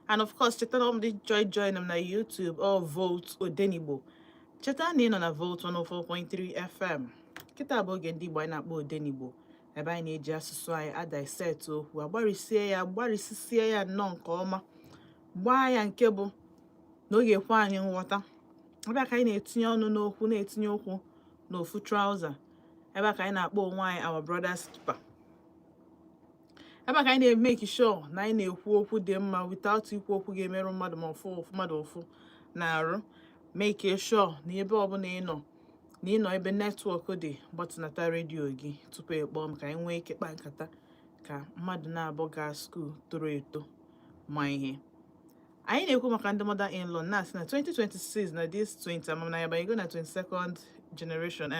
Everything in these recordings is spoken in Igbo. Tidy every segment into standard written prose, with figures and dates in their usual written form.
And of course, cheta na ndị join them na YouTube or Vote Odenigbo. Cheta na ị nọ na Vote 104.3 FM. Kịta bụ oge ndị Igbo anyị na-akpọ Odenigbo. Ebe anyị na-eji asụsụ anyị adaiset okwu, agbarisisie ya nnọọ nke ọma, gbaa ya nke bụ na ọ ga-ekwe anyị nghọta. Ebe a ka anyị na-etinye ọnụ n'okwu, na-etinye okwu n'ofu trauza. Ebe a ka anyị na-akpọ onwe anyị our brother's keeper. Ebe a ka anyị na-emeki sure na anyị na-ekwu okwu dị mma without ikwu okwu ga-emerụ mmadụ ma mmadụ ofu na-arụ. Make sure na ebe ọbụla ị nọ ebe netwọk dị, gbatịnata redio gị tupu ịkpọọ m ka anyị nwee ike kpaa nkata ka mmadụ na-abụ gaa skuul toro eto ma ihe. Anyị na-ekwu maka ndị mother-in-law na-asị na 2026 na this 20 amam na ya banyego na 22nd generation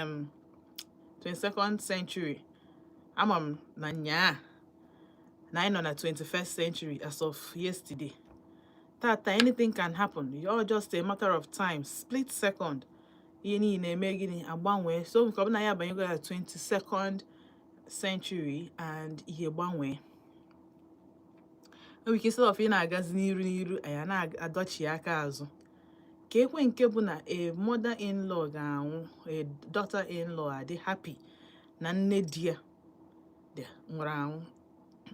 22nd century. Amam na nyaa na anyị nọ na 21st century as of yesterday. Tata anything can happen. You're just a matter of time, split second. Ihe niile eme gịnị agbanwee. So nke ọ bụla ya banyego na 22nd century and ihe gbanwee. Enwere ike sort of ị na-agazi n'iru anyị na-adọchi aka azụ. Ka ekwe nke bụ na a mother-in-law ga-anwụ, a daughter-in-law adị happy na nne di ya nwụrụ anwụ.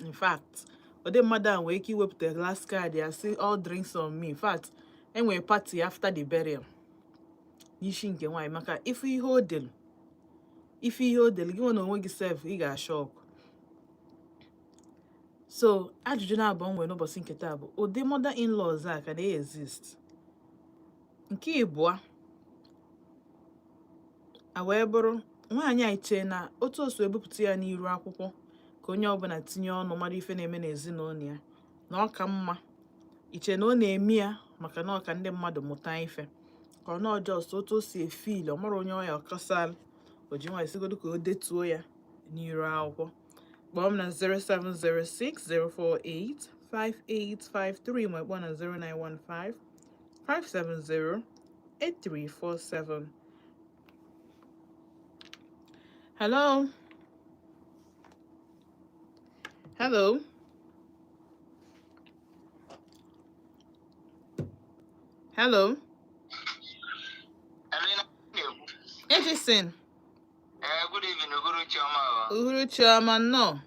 In fact, ode mmadụ a nwere ike iwepụta glass card ya say all drinks on me. In fact, enwere party after the burial n'ishi nke nwaanyị maka ife ihe o delu gị nwe na onwe gị sef ị ga-ashọk. So ajụjụ na-abụ nwere n'ụbọchị nke taa bụ ụdị mother-in-laws a ka na-exist. Nke ịbụa a wee bụrụ nwaanyị a iche na otu o so ebupụta ya n'iru akwụkwọ ka onye ọbụla tinye ọnụ mara ife na-eme n'ezinụlọ ya, na ọ ka mma iche na ọ na-eme ya maka na ọ ka ndị mmadụ mụta ife ka ọ nọọ just otu o si efil ọ mara onye ọya ọkọsal o ji nwaanyị sigodo ka o detuo ya n'iru akwụkwọ. Kpọọ m na 07060485853 ma kpọọ na 09155708347. Hello? Hello? Hello? Edison. Good evening, Guru Chama. Uhuru Chama, no.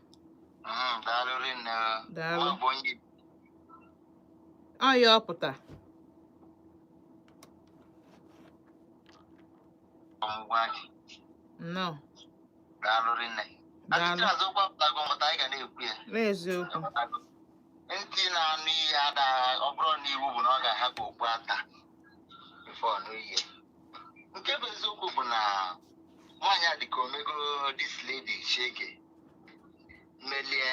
Dalo. Oh, you puta. No. N'eziokwu. Ntị na-anụ ihe ada ọ bụrụ na iwu bụ na ọ ga-ahapụ okpu ata before ọnụ ihe. Nke bụ eziokwu bụ na nwaanyị a dịka omego this lady shege mmelie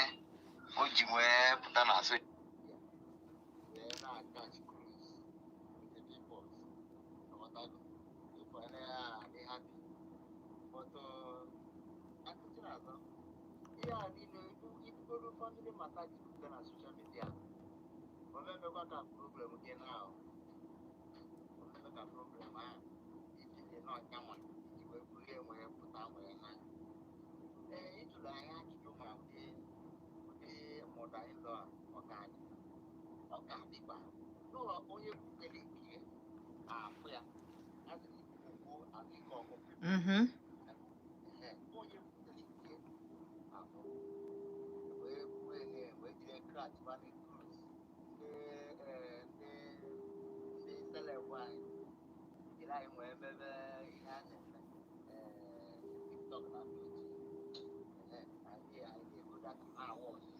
o ji wee pụta na asụ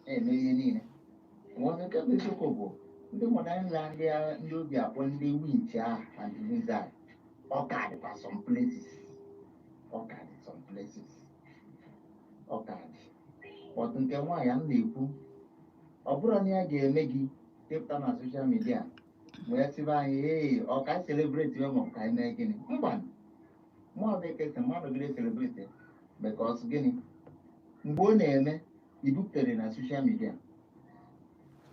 eme ihe niile. Nwoke nke bụ eziokwu bụ ndị mọdụla ndị obi akpọ ndị winch ahụ and lizard ọ ka dịkwa some places. Ọtụ nke nwaanyị m na-ekwu ọ bụrụ na ya ga-eme gị depụta na soshal midia wee sịba anyị ee ọ ka celebrate ya ma ọ ka eme gịnị mba mmadụ ekesa mmadụ gịrị celebrate because gịnị mgbe ọ na-eme ibupụtare na soshal midia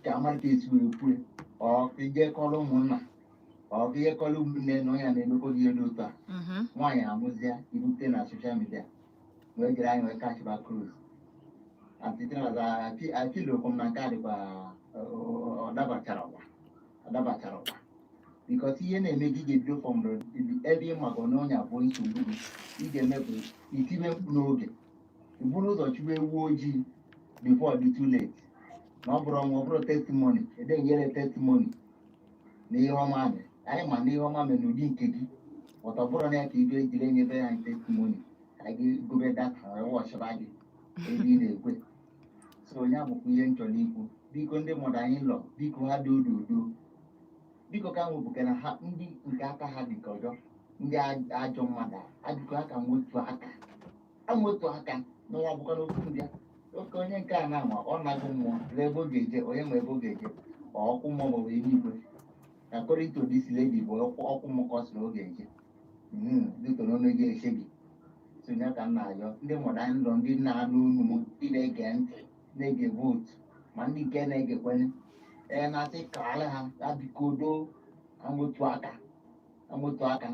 ka amara ka esi wee kwue ọ ka ije kọrọ ụmụnna ọ ka ihe kọrọ ụmụnne na onye na-emekọ gị elu otu a nwaanyị amụzia ibupụte na soshal midia wee gere anyị wee kachịba cruise. I feel like na nke a dịkwa ọ dabachara ụwa because ihe na-eme gị ga-ebido from ebe ị maka na onye abụọ nsogbu gị ị ga-eme bụ itibe mkpu n'oge iburu ụzọ chụwa ewu ojii before the too late na ọ bụrụ ọnwa ọ bụrụ testimony edenyere testimony na ihe ọma mere anyị ma na ihe ọma mere n'ụdị nke gị ọtọ bụrụ na ya ka ibe ejiri enyebe ya testimony ka gị gobe data wọchịba gị ebe ị na-ekwe so onye abụkwa ihe m chọrọ ikwu biko ndị mmadụ anyị lọ biko ha dị odo biko ka nwepụka na ha ndị nke aka ha dị ka ọjọọ ndị ajọ mmadụ adịkọ aka nwetu aka n'ọnwa bụkwa n'okwu ndị ya oke onye nke a na-anwa ọ na-agụ mmụọ lee ebe ọ ga-eje onye ma ebe ọ ga-eje ọkụ mmụọ maọbụ eluigwe na korito disi ledi bụ ọkụ mmụọ kọsịrị ọ ga-eje dịka n'ọnụ gị eche gị sonye ka m na-ayọ ndị mmadụ anyị lọ ndị na-anụ unu m ndị na-ege ntị na-ege vootu ma ndị nke na-egekwenye na-asị ka ala ha abikodo amụtụ aka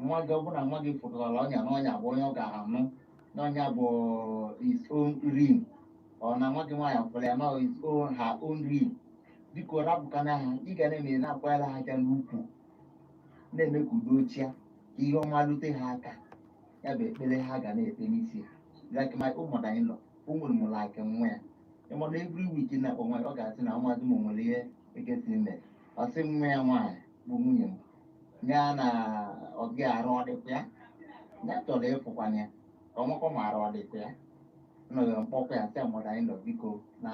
nwa gị ọ bụla nwa gị fụtara ọnya na ọnya bụ onye ọ ga-anụ na ọnya bụ his own ring ọ na nwa gị nwaanyị fụrụ ya na her own ring biko rapụkana ha ị ga na-eme na-akwanyere ha aka n'ukwu na-eme ka udo chia ka ihe ọma rute ha aka ya bụ ekpere ha ga na-ekpe n'isi ha like my ụmụda anyị nọ o nwere m like nwa ya ịmana every week na onwe ọ ga-asị na ụmụazị m nwere ihe ekesiri mere ọ sị nwa ya nwaanyị bụ nwunye m ya na ọ gị arụ ọdịkwa ya ya chọrọ ịfụkwana ya ọnwakọ ma arụ ọdịkwa ya nọghị mkpọkwa ya sị mmadụ anyị nọ biko na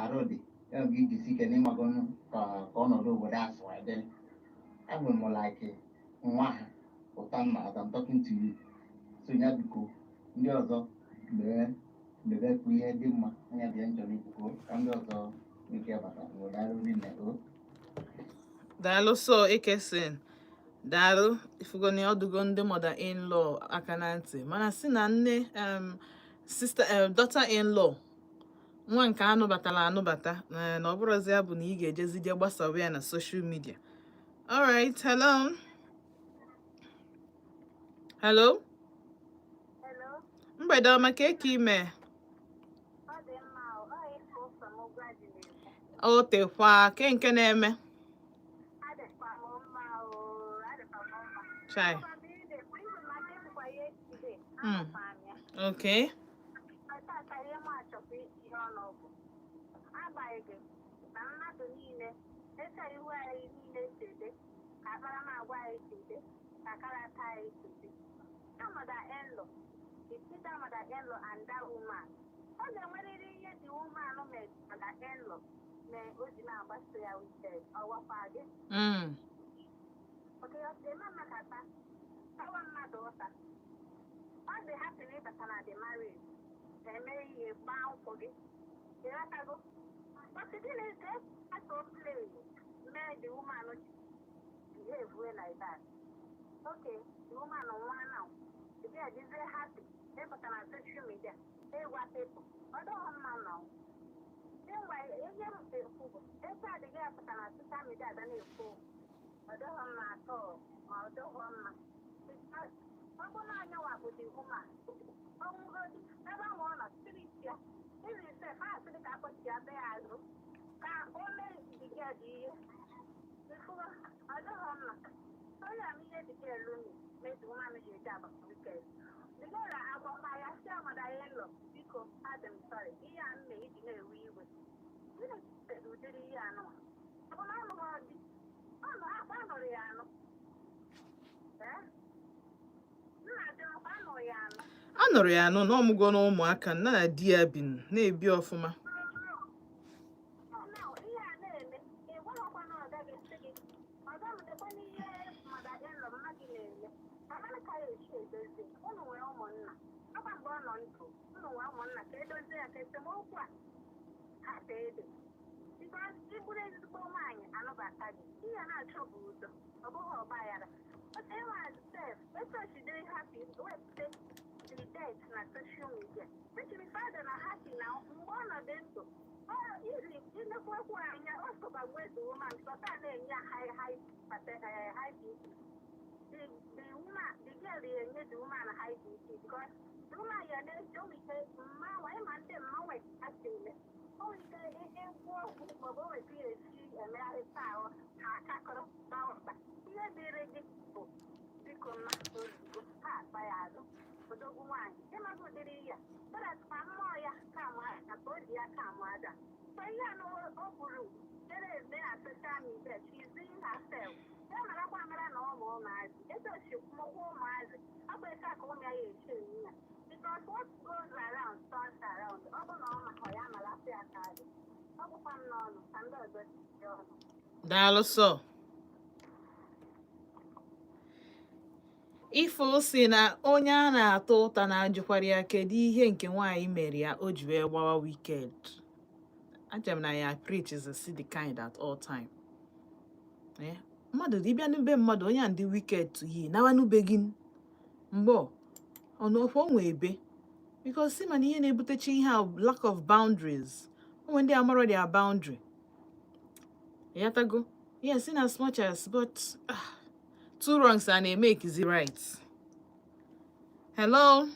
arụ dị ya bụ ijisi ike n'ịmago ka ọnọdụ obodo asụ dịrị enwere m like nwa ha ụta mma as I'm talking to you so ya biko ndị ọzọ mebekwu ihe dị mma anya bịa nchọrọ ikwuko ka ndị ọzọ ike bata daalụ so Ekwesili daalụ ifugoni ọdụgo ndị mother in law aka na ntị mana si na nne sister daughter in law nwa nke anụbata na ọ bụrụzi ya bụ na ị ga-ejezide gbasawa ya na social media. All right, hello. Mgbede ọma ka eke ime o tekwa ke nke na-eme chai okay and that woman. All the way the woman met the in-law, may Ojina Bastia with our father. Okay, the mama kata, I want my daughter. All the happiness that they married, they may bound for it. But the thing is that I don't play. May the woman behave well like that. Okay, the woman on one now. They are very happy. They put on social media. They want people. I don't want now. Then why? They try to get put on social media. Then you fool. I don't want at all. I don't want. Because I don't know what the woman. Oh, never want to see it. If you say, "I see the couple here, they are good." Can only the girl here. Before I don't want. So I'm here to get lonely. Make the woman make a job because. Because I want my mother-in-law because I'm sorry. He and me didn't agree with. You know, do the piano. I don't know what this. Oh, no, I don't know piano. Eh? No, I don't know piano. Anụrụ ya anụ na ọmụgwọ na ụmụaka nna na di ya bi na-ebi ọfụma. Social media. But if father are happy now, one of them too. Oh, easy. You know what? I also by where the woman, but I high, beauty. The woman, the girl, the woman high beauty because the woman, you know, don't say, "Ma, why am I them? Ma, why actually?" Because what goes around turns around. Daalụ sọ. Ifo si na onye a na-ata ụta na-ajụkwara ya kedu ihe nke nwaanyị mere ya o ji wee gbawa wicked. Acha m na ya preach is a the kind at all time. Mmadụ dịbịa n'ube mmadụ onye a ndị wicked to yi nawa n'ube gị mgbe ọnụọfọ nwe ebe because si mana ihe na-ebutecha ihe a lack of boundaries. Onwe ndị amarọ their boundary. Yatago? Yes, in as much as, but two wrongs and a make is right. Hello?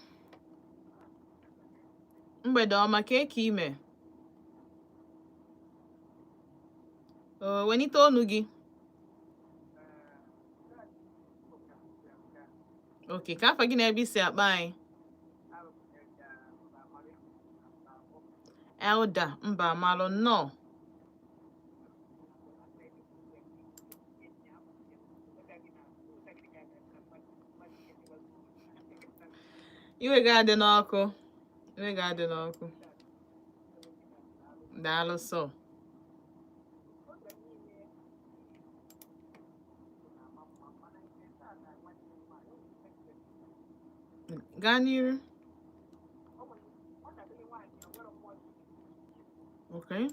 Mgbede ọma ka eke ime? Wenite ọnụ gị? Okay, ka afa gị na-ebe isi akpa anyị? Elda mba amalụ nnọọ. Iwe ga-adị n'ọkụ. Iwe ga-adị n'ọkụ. Daalụ sọ. Gaa n'iru. Okay.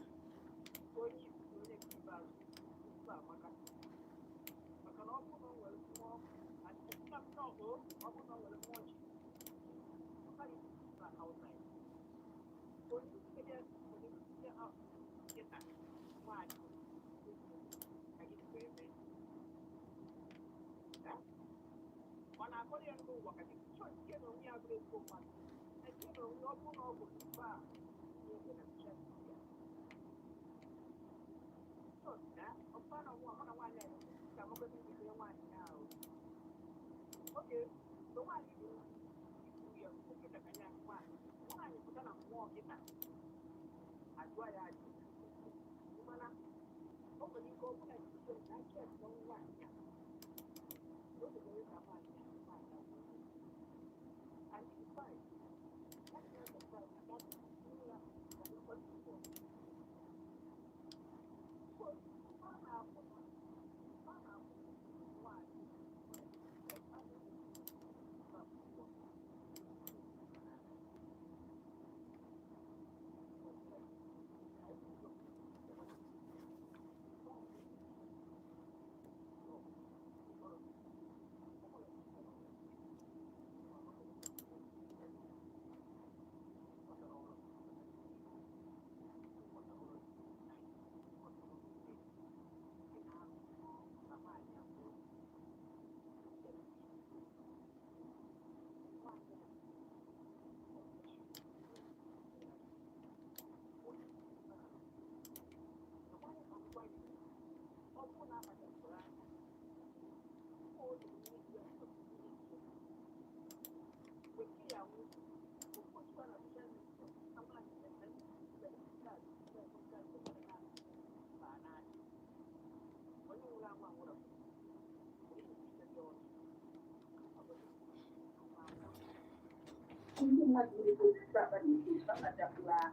Ndị mmadụ na-ego osisi akpa na-esi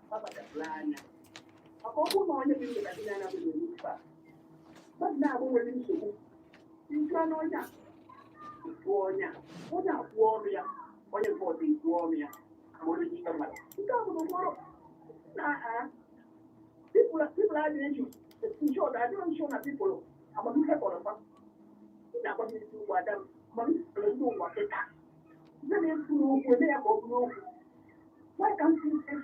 gbabadapụla anya maka ọ bụrụ na onye dị ndụ gadị n'anya nwere ofe a mmadụ na-abụ nwere nsogbu njụa n'ọnya ịtụọ ọnya onye abụọ ọrụ ya onye nke ọzọ ịtụọ ọrụ ya ma onye ikpe mmadụ nke a bụ mkpọrọ na people adịghị ensure that I don't ensure na people amamihe kọrọ fa ndị na-agbamisi ụgwọ ada amamihe kọrọ ndị ụwa kịta why can't you say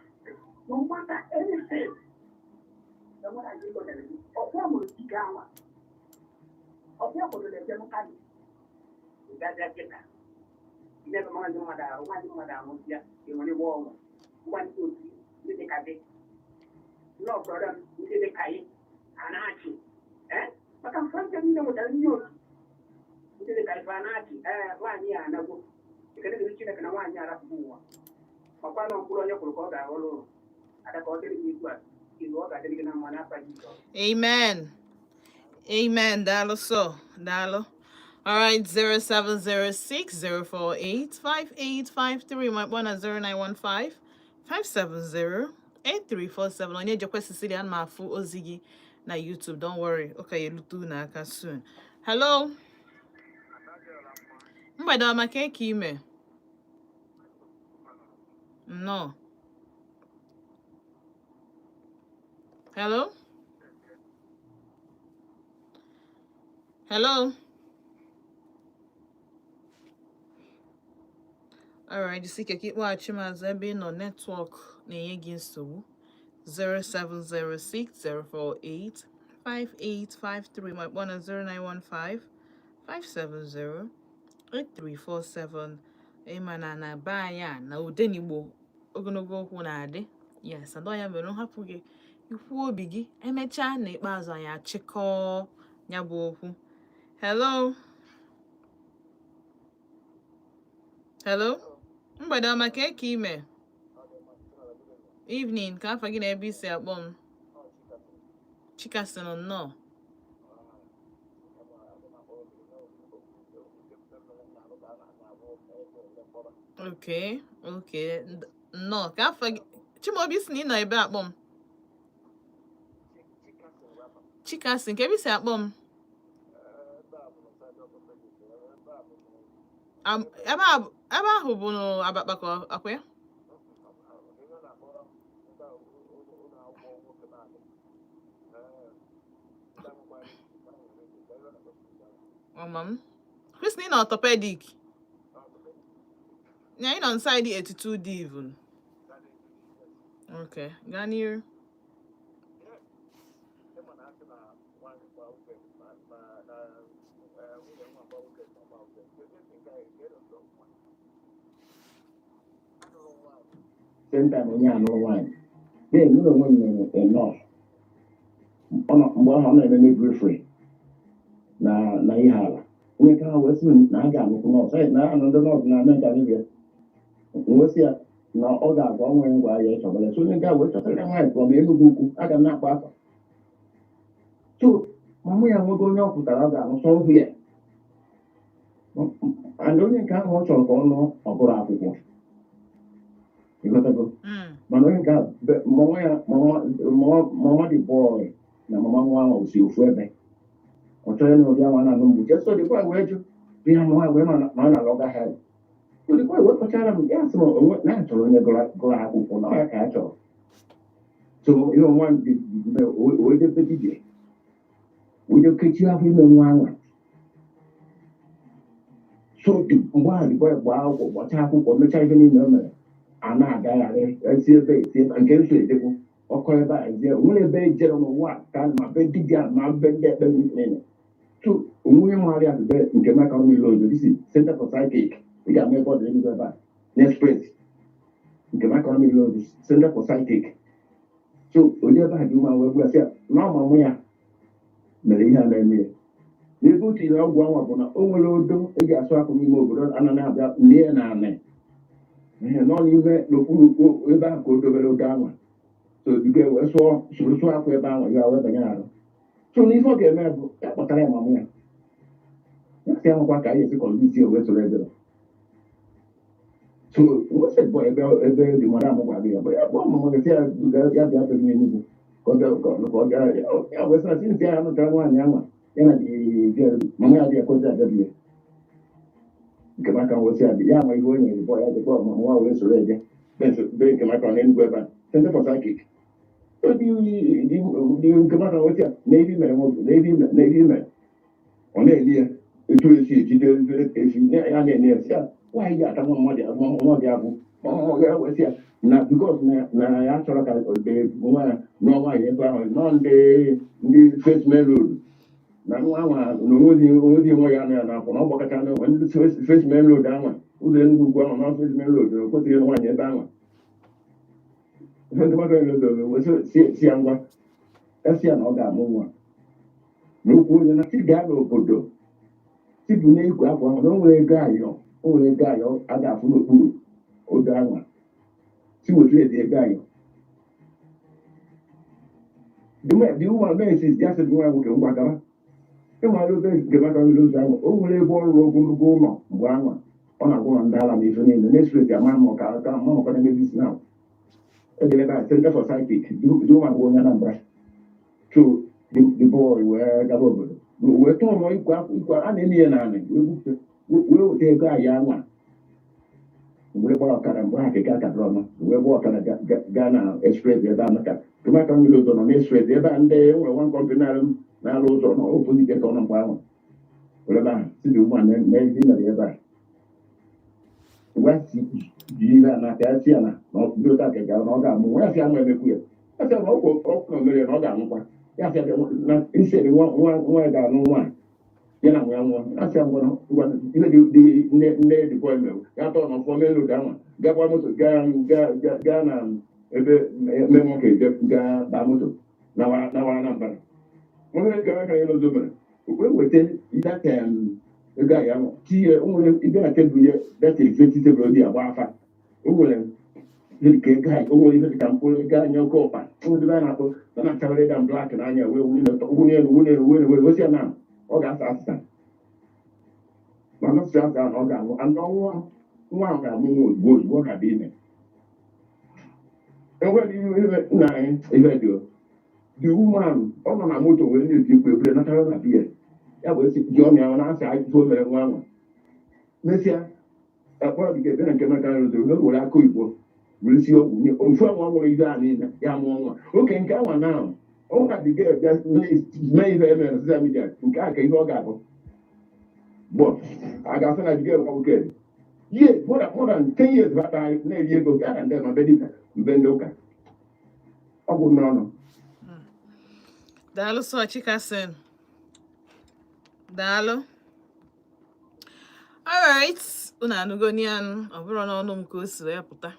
no matter anything? The one I did on the or will be gone. Of your for the democracy. That's that. Never mind the mother, one mother, you only warm. 1, 2, 3, you take a day. no brother nke dị ka ị anaghị maka mfanta niile nwetara ndị otu nke dị ka ife anaghị nwaanyị a anagwo ekele dịrị Chineke na nwaanyị arapụghị ụwa makwa na mkpụrụ onye kwuru ka ọ ga-aghọrọ ụlọ ada ka ọ dịrị gị izu a izu ọ ga-adịrị gị na mma n'afa Jizọs. Amen. Amen. Dalo so. Dalo. All right, 0706-048-5853. My one at 0915-570-8347. On your Ekwesili and Mafu Ozigi na YouTube. Don't worry. Okay, you look to na soon. Hello. Mbada make kime. No. Hello. Hello. All right, you see, keep watching as I be no network. So 0706-048-5853. My one at 0915-570-8347. Emana baya na ODENIGBO ogologo okwu na adị. Yes, and ya mere hapụ gị ikwu obi gị emechaa na ikpeazụ anyị achịkọ ya bụ okwu. Hello. Hello. Mgbede ọma ka eke ime. Evening, ka afọ gị na ebe isi akpọ m. Chikasị nọ nnọọ. Okay. Nnọọ, ka afọ gị Chimaobi si na ị nọ ebe akpọ m. Chikasị, nke ebe isi akpọ m. Ebe ahụ bụ n'Abakpakọ akwa ya? Mama, Chris na orthopedic. Yeah, you know inside the 82D even. Okay, Ganir. Same time onye anụ nwaanyị na-enye onwe m enough mgbe ahụ ọ na-eme midwifery na ihe ala onye ka ha wee sị na ha ga-anụkwu nọọsụ na anụ ndị nọọsụ na Amerịka dibịa nwesị ya na ọ ga-agwa onwe ngwa ahịa ịchọbara so onye ga wee chọtara nwaanyị pụọ ma Enugu ukwu a ga na-akpa afọ so mamụ ya nwoke onye ọ pụtara ọ ga-anụ sọ ya and onye nke ahụ ọ chọrọ ka ọ nụọ ọ bụrụ akwụkwọ mana onye nke mama dị bọị na mama nwa ahụ si ofu ebe ọ chọrọ na ụdị anwa na-anụ mgbu jeso dịkwa wee jụ ihe nwa wee ma ọ na-alọga ha dịkwa wee kọchara m ya sị onwe na achọrọ onye gụrụ akwụkwọ na ọ ya ka a chọrọ so ihe nwa oedebe dibịa onye kechie afọ ime nwa anwa so mgbe ahụ dịkwa gbaa akwụkwọ gbachaa akwụkwọ mechaa ihe niile o mere a na-agagharị esi ebe nke nso edekwu ọkọ ebe a ezie onwere ebe ejere n'ụwa ka ma be dibịa ma be ndị ekpe niile so onwe nwere azụbe nke maka mmiri ozo disi Center for Psychic ị ga-ama ebe ọ dị ebe a n'express nke maka mmiri ozo Center for Psychic so onye ebe a dị ụma wee gwasị ya na ọmamụ ya mere ihe a na-eme ya n'ebe o tinyere ọgwụ anwa bụ na o nwere odo eji asụ akụ n'ime obodo anaghị abịa n'ihe na anị nọ n'ime n'okpuru ebe ahụ ka o dobere oge anwa so bigo wee sụọ akwụ ebe ahụ ya wee banye arụ so n'ife ọ ga-eme bụ ya kpọtara ya mamụ ya ya si ahụkwa ka anyị esi kọnvinsi wee soro edere so nwesị bụ ebe dị mara amụ gwa gị ya bụ ya bụ ọmụmụ ya ya bịa bịa n'Enugu ka ọ gara ya wee sị na sinsi ya nụtara nwaanyị anwa ya na mamụ ya dị ekwezi abịabie nke maka nwesị adị ya ama ihe onye bọ ya dịkwa ọmụmụ nwa wee soro eje be nke maka n'Enugu ebe a Center for Psychic dị nke maka nwesị a na ebe mere nwoke na ebe mere ọ na-eli ya etu esi ejide efi ya na-enye ya si ya nwaanyị ga-ata nwa mmadụ abụ ya wesị ya na bikos na ya chọrọ ka nwa ya nụọ nwaanyị ebe ahụ nọ ndị First Main Road na nwa anwa na onwezi nwe ya na akwụ na ọ gbakọta na ndị First Main Road anwa ụzọ Enugu ugwu ahụ na First Main Road o kwesịrị nwaanyị ebe anwa ndị mmadụ na-edobe si ya ngwa esi ya na ọ ga-amụ nwa n'okwu onye na si gaa n'obodo tibu n'igwe akwa na o nwere ego ayọ a ga-afụ n'okpuru odo anwa si wetu ezi ego ayọ the woman mesis ya sị nwa nwoke ngwa gara ịmara obe gemaka nwere ozu ahụ o nwere ebe ọrụ ogologo ụlọ mgbe anwa ọ na-agwụ na ndị ala ma ife niile na-esireti ama maka aka mmakwa na emezi na edere ebe a center for psychic the woman bụ onye Anambra so the boy wee gaba obodo wee tụọ nọ ikwa a na-eme ya naanị wee weta ego ahịa anwa mgbe gbara ọkara mgbe ha keke akadịrị ọma wee gba ọkara gaa na express ebe a maka tomato mmiri ụzọ nọ na express ebe a ndị nwere nwa kọmpanị na-alụ ụzọ na opozit ka ọ nọ mgbe ahụ were ebe ahụ si dị ụmụ na ezi mere ebe a mgbe jiri ire a na-apịa si ya na ndị ụta ka gara na ọ ga-amụ nwa ya si amụ emekwu ya ya sị na ọkụ na mere na ọ ga-amụkwa ya sị na iseri nwa ya ga-anụ nwaanyị ya na nwa ya nwụọ asị ngwa ihe dị nne dịbọ emewu ya tọọ na ọfọ melu da nwa gakwa moto gaa na ebe mee nwoke gaa baa moto nawara na mbara nwoke gara aka ya n'ozo mere wee weta data ego a ya nwa tinye nwere ibe na tebụl ya data exeti tebụl dị agba afa o nwere onwere ihe dịka mkpụrụ ego anya oke ọkpa ndị a na-akpọ na na-achabara ịda blak n'anya wee osi ya na ọ ga-asa asịsa mana ọsị asa na ọ ga-anwụ anụ nwa ahụ ga-amụ nwa ozugbo ọ ga-abịa ime enwere nna anyị ihe dị umeanụ ọ nọ na moto were na-eti ikwu ebule natara na biya ya bụ esi ji ọmịa ahụ na-asị ajụjụ o mere nwa ahụ mesịa akpọrọ dịka ebe na nke maka nrụzoro na were aka oyibo were si ọgwụ nye ofu anwa nwere ibe a niile ya mụọ nwa oke nke anwa na ahụ ọ ga dịga bịa mee ihe emere na social media nke a ka ihe ọ ga-abụ but a ga-asị na dịga nwa nwoke years more than 10 years bata na-eri ego gara ndị ma be dịka mbe ndị ụka ọ bụ n'ọnụ daalụ sọ chikasin daalụ alright unu anụgonian ọ bụrụ n'ọnụ m ka o si wee pụta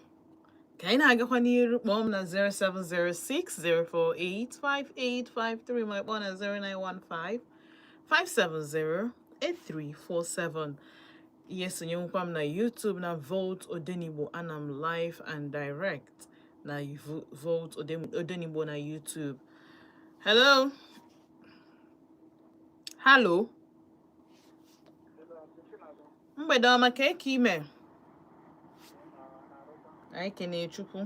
ka anyị na-agakwa n'iru kpọọ m na 07060485853 ma kpọọ na 09155708347 ihe sonyenkwa m na YouTube na Volt Odenigbo ana m live and direct na Volt Odenigbo na YouTube. Hello mgbede ọma ka eke ime anyị kene Chukwu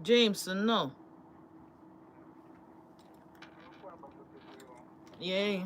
James nnọọ yay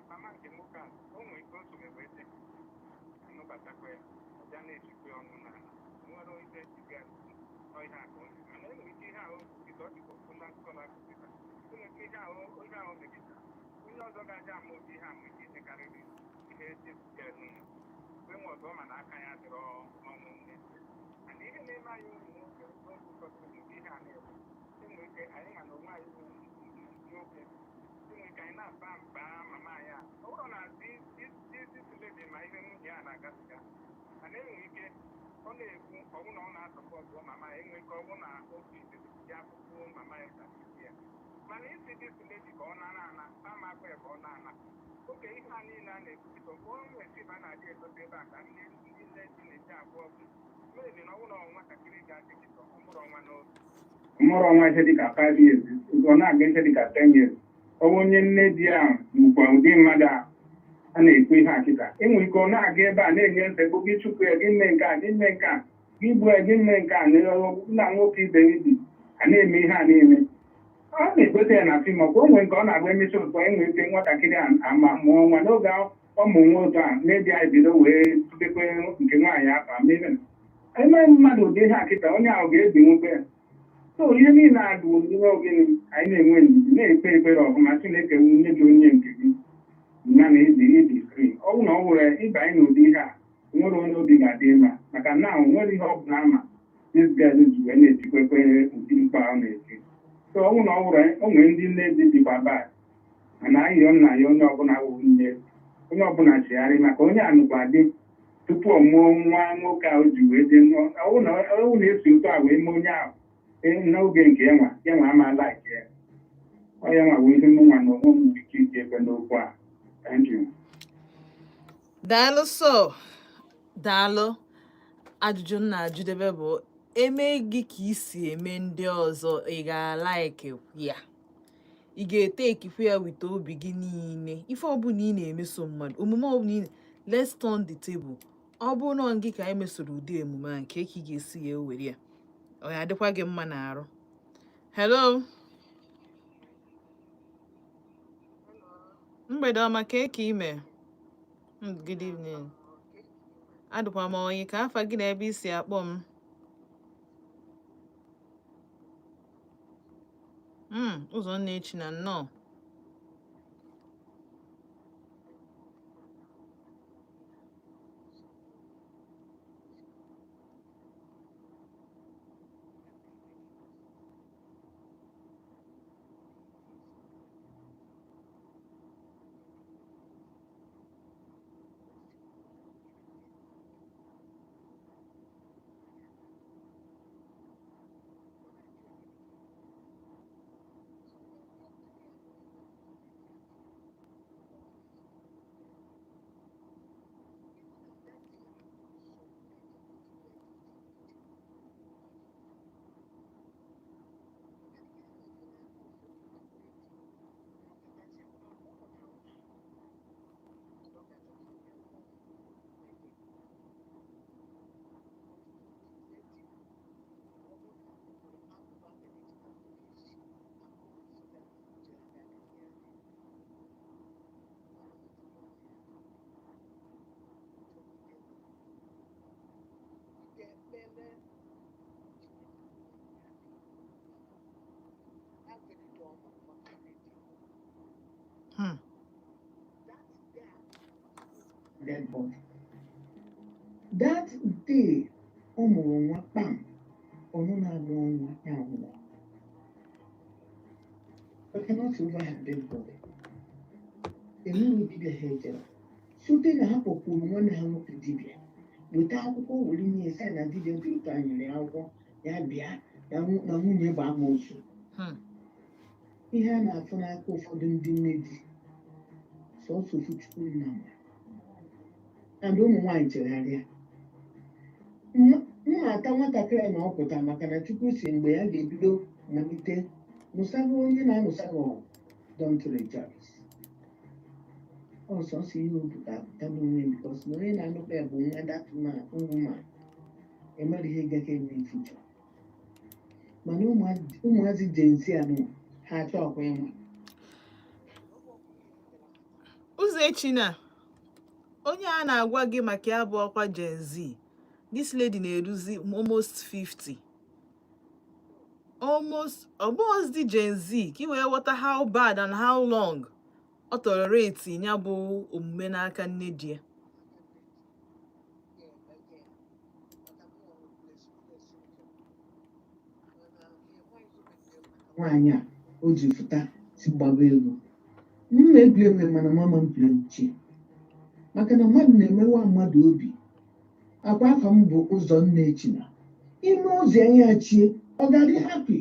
mama nke nwoke a o nwere ike otu wee wee ịnụbatakwa ya ọbịa na-ejikwa ọnụ na nwere ihe dibịa ọhịa akụ mana enwere ike ihe ahụ dịka ọ dịka okwu na akụkọ na akụkọ enwere ike ihe ahụ megide onye ọzọ ga-aja ama obi ihe ama ike ihe karịrị ihe dibịa n'ụlọ mgbe nwe ọzọ ma na aka ya dịrọ n'ọnwụ nne mana ihe na-eme anyị ụmụ nwoke n'oge ụfọdụ ihe a na-ewe enwere ike anyị ma na onwe anyị n'oge enwere ka anyị na-aba mba mama ya ọ bụrụ na disiledi ma ihe nwunye ya na-agabiga mana enwere ike ọ na-ekwu ọbụ na ọ na-asọpọtụ mama ya enwere ike ọ bụ na obi ya akwụkwọ mama ya ka ya mana isi disiledi ka ọ na-ana ana ama akwa ya ka ọ na-ana oge ihe a niile a na-ekwupụta mgbe ọ nwere ebe a na-adị edote ebe a ka ndị nne ji na-eji abụọ bụ mebi na ọ bụrụ na nwatakịrị ga-adị kịta ọmụrụ ọnwa n'oge mụrụ ọnwa ihe dịka 5 years ọ na-aga ihe dịka 10 years onye nne di ahụ bụkwa ụdị mmadụ a na-ekwu ihe akịta enwere ike ọ na-aga ebe a na-enye nsogbu gị chụpụ ya gị mee nke a gị mee nke a gị gbuo ya gị mee nke a na nwoke ibe ibi a na-eme ihe a niile ọ na-ekweta ya na fim ọkwa onwe nke ọ na-agba emechi ụtọ enwere ike nwatakịrị ama mụọ nwa n'oge ọmụ nwa otu a media ebido wee tụtekwe nke nwaanyị afọ mere eme mmadụ ụdị ihe akịta onye ahụ ga-ebi nwoke ya so ihe niile a bụ ihe ogene anyị na-enwe ndidi na-ekpe ekpere ọbụma Chineke nwunye gị onye nke gị na na-eji ịdị fri ọ bụ na ọ nwere ịba anyị n'ụdị ihe a nwere onye obi ga-adị mma maka na ahụ nwere ihe ọ bụla ama disgad ji wee na-etikwekwe ụdị mkpa ọ na-eti so ọ bụ na ọ nwere onwe ndị nne dị dịkwa bad mana ayịyọ nna ya onye ọbụla wụ nne onye ọbụla chigharị maka onye anụkwa dị tupu ọ mụọ nwa nwoke ahụ ji wee dị ọwụ na-esi ụtọ a wee mee onye ahụ n'oge nke ya nwa amaala ike ya ọ ya nwa wee ihe mụnwa na onwe m ike iji ekwe n'okwu a. Thank you. Daalụ sọ daalụ. Ajụjụ m na-ajụdebe bụ eme gị ka isi eme ndị ọzọ ị ga-alaiki ya ị ga-ete ekikwu ya wite obi gị niile ife ọbụla ị na-emeso mmadụ omume ọbụla ị let's turn the table ọ bụrụ na gị ka anyị mesoro ụdị emume a nke ka ị ga-esi ya ewere ya ọ ya adịkwa gị mma n'arụ. Hello, mgbede ọma ka ime. Good evening. Adịkwa m Oyii ka afa gị na ebe isi akpọ m. Ụzọ nna echi na nnọọ. Dead body. That day, ụmụrụ nwa kpam ọnụ na-amụ nwa ya nwụọ. I cannot over her dead body. Enwere dibịa ha ejere site na ha kpọkwuru nwanne ha nwoke dibịa weta akwụkwọ were nye esa na dibịa dị ụtọ anyere ya akwụkwọ ya bịa na nwunye bụ amoosu. Ihe a na-afụ n'aka ụfọdụ ndị nne di sọsọ ofu Chukwu nna mma and ụmụ nwaanyị chegharịa ata nwatakịrị na ọ pụta maka na Chukwu si mgbe ya ga-ebido malite mụsaba onye na-amụsaba ọgụ don't rejoice. Ọsọsọ ihe obuta apụta n'onwe bikos na onye na-anụkwa ya bụ nwa datụma ụmụma emere ihe gaga eme fuchọ mana ụmụazị jensi anụ ha achọ ọkwa ịma ụzọ echi na onye a na-agwa gị maka ya bụ ọkwa Gen Z. This lady na-eruzi almost 50. Almost the Gen Z ka ị wee ghọta how bad and how long ọ tolerate ya bụ omume n'aka nne di ya. nwaanyị a o ji fụta si gbaba ego mma ebleme mana mama m plenchi maka na mmadụ na-emewa mmadụ obi. Akwa afọ m bụ ụzọ nna echina ime ụzọ ya chie ọ ga-adị happy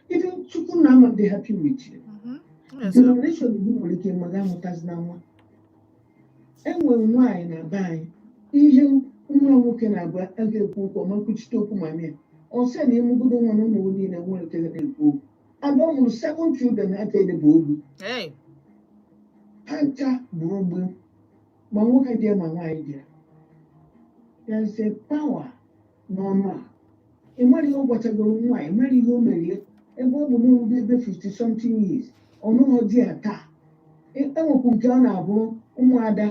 even Chukwu na ama dị happy with you. Generation gị nwere ike maga amụtazi na nwa enwere nwaanyị na be anyị ihe nwa nwoke na-agba aga ekwu okwu ọma nkwuchite okwu ma mịa ọsọ na emugodo nwa na ụmụ niile nwere ike na-ekwu okwu abụọ mụrụ 7 children ha ka edebe ogu ha ncha gburu ogbu ma nwoke dị ma nwaanyị dị ya. There is a power n'ọnụ a. Ị mara ihe ọ gwachagoro nwaanyị, mara ihe o merie ebe ọ bụ n'orugo ebe 50 something years ọnụghọ di ya taa. Enwekwu nke ọ na-abụ ụmụada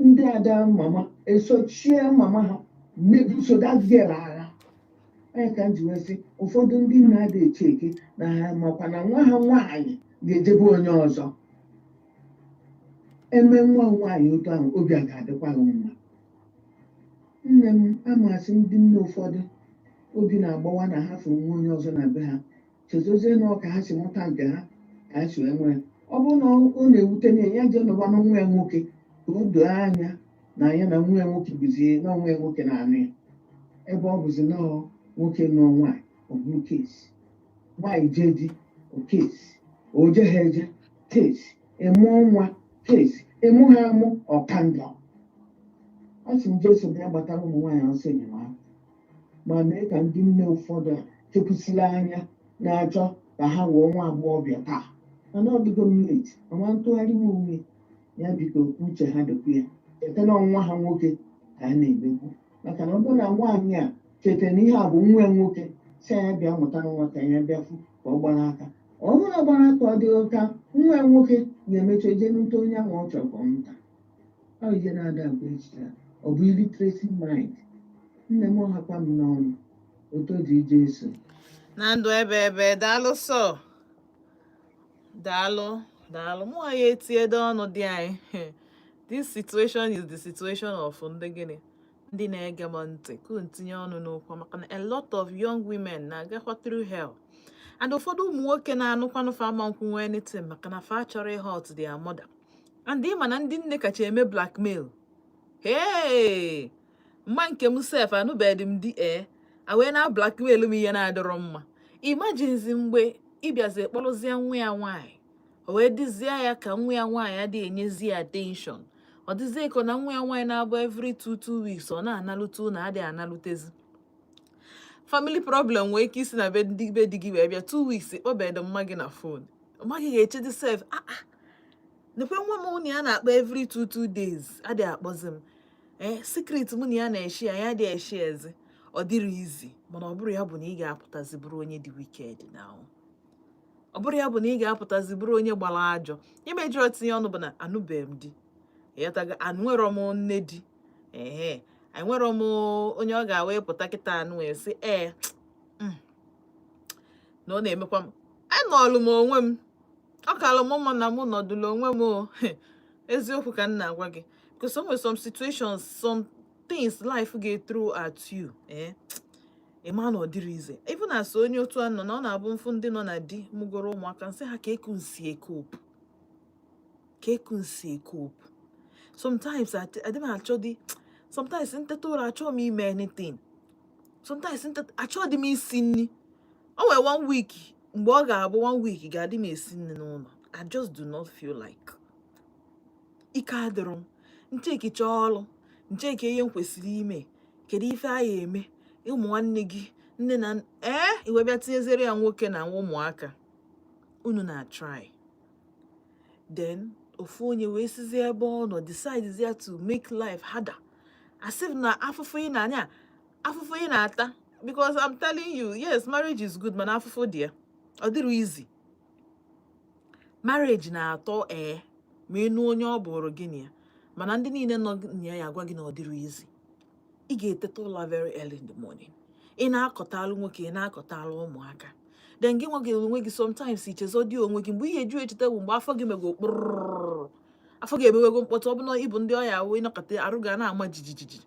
ndị ada mama esochie mama ha so that girl agha. Onye ka m ji wee sị ụfọdụ ndị na-ada eche eke na ha makwa na nwa ha nwaanyị ga-ejebe onye ọzọ. Eme nwa nwaanyị otu ahụ obi a ga-adịkwa gị mma. Nne m amasị ndị nne ụfọdụ obi na-agbawa na ha fụrụ nwa onye ọzọ na be ha, chezozie na ọka ha si mụta nke ha ka ha si wee nwee. Ọ bụrụ na ọ na-ewute na ya jee nọba na nwa ya nwoke ka o doo anya na ya na nwa ya nwoke bụzie na nwa ya nwoke na-anụ ya, ebe ọ bụzi na nwoke nụọ nwaanyị ọ bụrụ kesi, nwaanyị jee di okesi, o je ha eje kesi, ịmụọ nwa kesi, ịmụ ha amụ ọkandọ. A sị m Jesu bịa gbatara ụmụ nwaanyị ọsọ enyemaka ma mee ka ndị nne ụfọdụ a chepụsịla anya na-achọ ka ha wụọ nwa agbọghọbịa taa. Mana ọ dịgo m leti, ọma ntụgharị m ume ya biko uche ha dịkwa ya. Cheta na nwa ha nwoke ka a na-emegbu, maka na ọ bụrụ na nwaanyị a cheta na ihe a bụ nwa nwoke si anya bịa mụtara nwa ka ya bịafụ ka ọ gbara aka. Ọ bụrụ na ọ gbara aka ọ dịghị ka nwa nwoke ga-emecha eje nta onye ahụ ọ chọrọ ka ọ mụta. Ọ ihe na-ada agwa echiche ọ bụ illiteracy mind. Nne m ọhakwa m n'ọnụ otu dị ije eso na ndụ ebe daalụ sọ, daalụ mụ anyị etiede ọnụ dị anyị. This situation is the situation of ndị gịnị, ndị na-ege m ntị ka ntinye ọnụ n'okwu maka na a lot of young women na-agakwa through hell, and ụfọdụ ụmụ nwoke na-anụkwanụ fa ama nkwụ nwee anything maka na fa chọrọ ịhọt their mother, and ịma na ndị nne kacha eme blackmail. Hey, mma nke m sef anụbeghị m di awee na blackmail m ihe na-adịrọ mma. Imagine mgbe ịbịazi kpọrọzie nwa ya nwaanyị, o wee dịzie ya ka nwa ya nwaanyị adịghị enyezi ya attention. Ọ dịzie ka na nwa ya nwaanyị na-abụ every 2 weeks ọ na-analute na adịghị analutezi. Family problem nwee ike isi na be di gị wee bịa 2 weeks kpọbedị mma gị na phone. Mma gị ga-echedi sef nekwe nwa m na ya na-akpọ every 2 days adịghị akpọzi m. Secret mụ na ya na-eshi ya adịghị eshi ezi. Ọ dịrị izi, mana ọ bụrụ ya bụ na ị ga-apụtazi bụrụ onye dị wicked now. Ọ bụrụ ya bụ na ị ga-apụtazi bụrụ onye gbara ajọ. Imejọ tinye ọnụ bụ na anụbeghị m di, yataga anwero m nne di, enwero m onye ọ ga-awe pụta kịta anụ wee sị na ọ na-emekwa m. Anọlụ m onwe m, ọ kalụ m mma na mụ nọdụlụ onwe m eziokwu ka m na-agwa gị, because some situations, some things life get throw at you, a man ọ dịrị ize. Even as onye otu anọ na ọ na-abụ mfu ndị nọ na di mụgoro ụmụaka nsị ha ka ekunsi ekopu. Sometimes adị m achọ dị, sometimes nteta ụra achọ m ime anything, sometimes achọ dị m isi nri. O nwere 1 week mgbe ọ ga-abụ 1 week ga-adị m esi nri n'ụlọ. I just do not feel like. Ike adịrọ m nchekicha ọrụ, ncheke ihe m kwesịrị ime, kedu ife anyị eme. Ụmụ nwanne gị nne na iwe bịa tinyezere ya nwoke na ụmụaka, unu na-try. Then ofu onye wee sizi ebe ọ nọ decide to make life harder, as if na afụfụ ị na-ata. Because I'm telling you, yes, marriage is good, mana afụfụ dị ya ọ dịrị easy. Marriage na-atọ ma ịnụ onye ọ bụrụ gị na ya, mana ndị niile nọ na ya agwa gị na ọ dịrị easy. Ị ga-eteta ụlọ very early in the morning, ị na-akọtalụ nwoke, ị na-akọtalụ ụmụaka. Then gị nwa gị onwe gị sometimes ichezo dị onwe gị mgbe ihe eju echeta bụ mgbe afọ gị mego kpụrụrụ, afọ gị emewego mkpọtụ. Ọ bụ na ịbụ ndị ọya ahụ ịnọkọta arụ ga na-ama jijiji,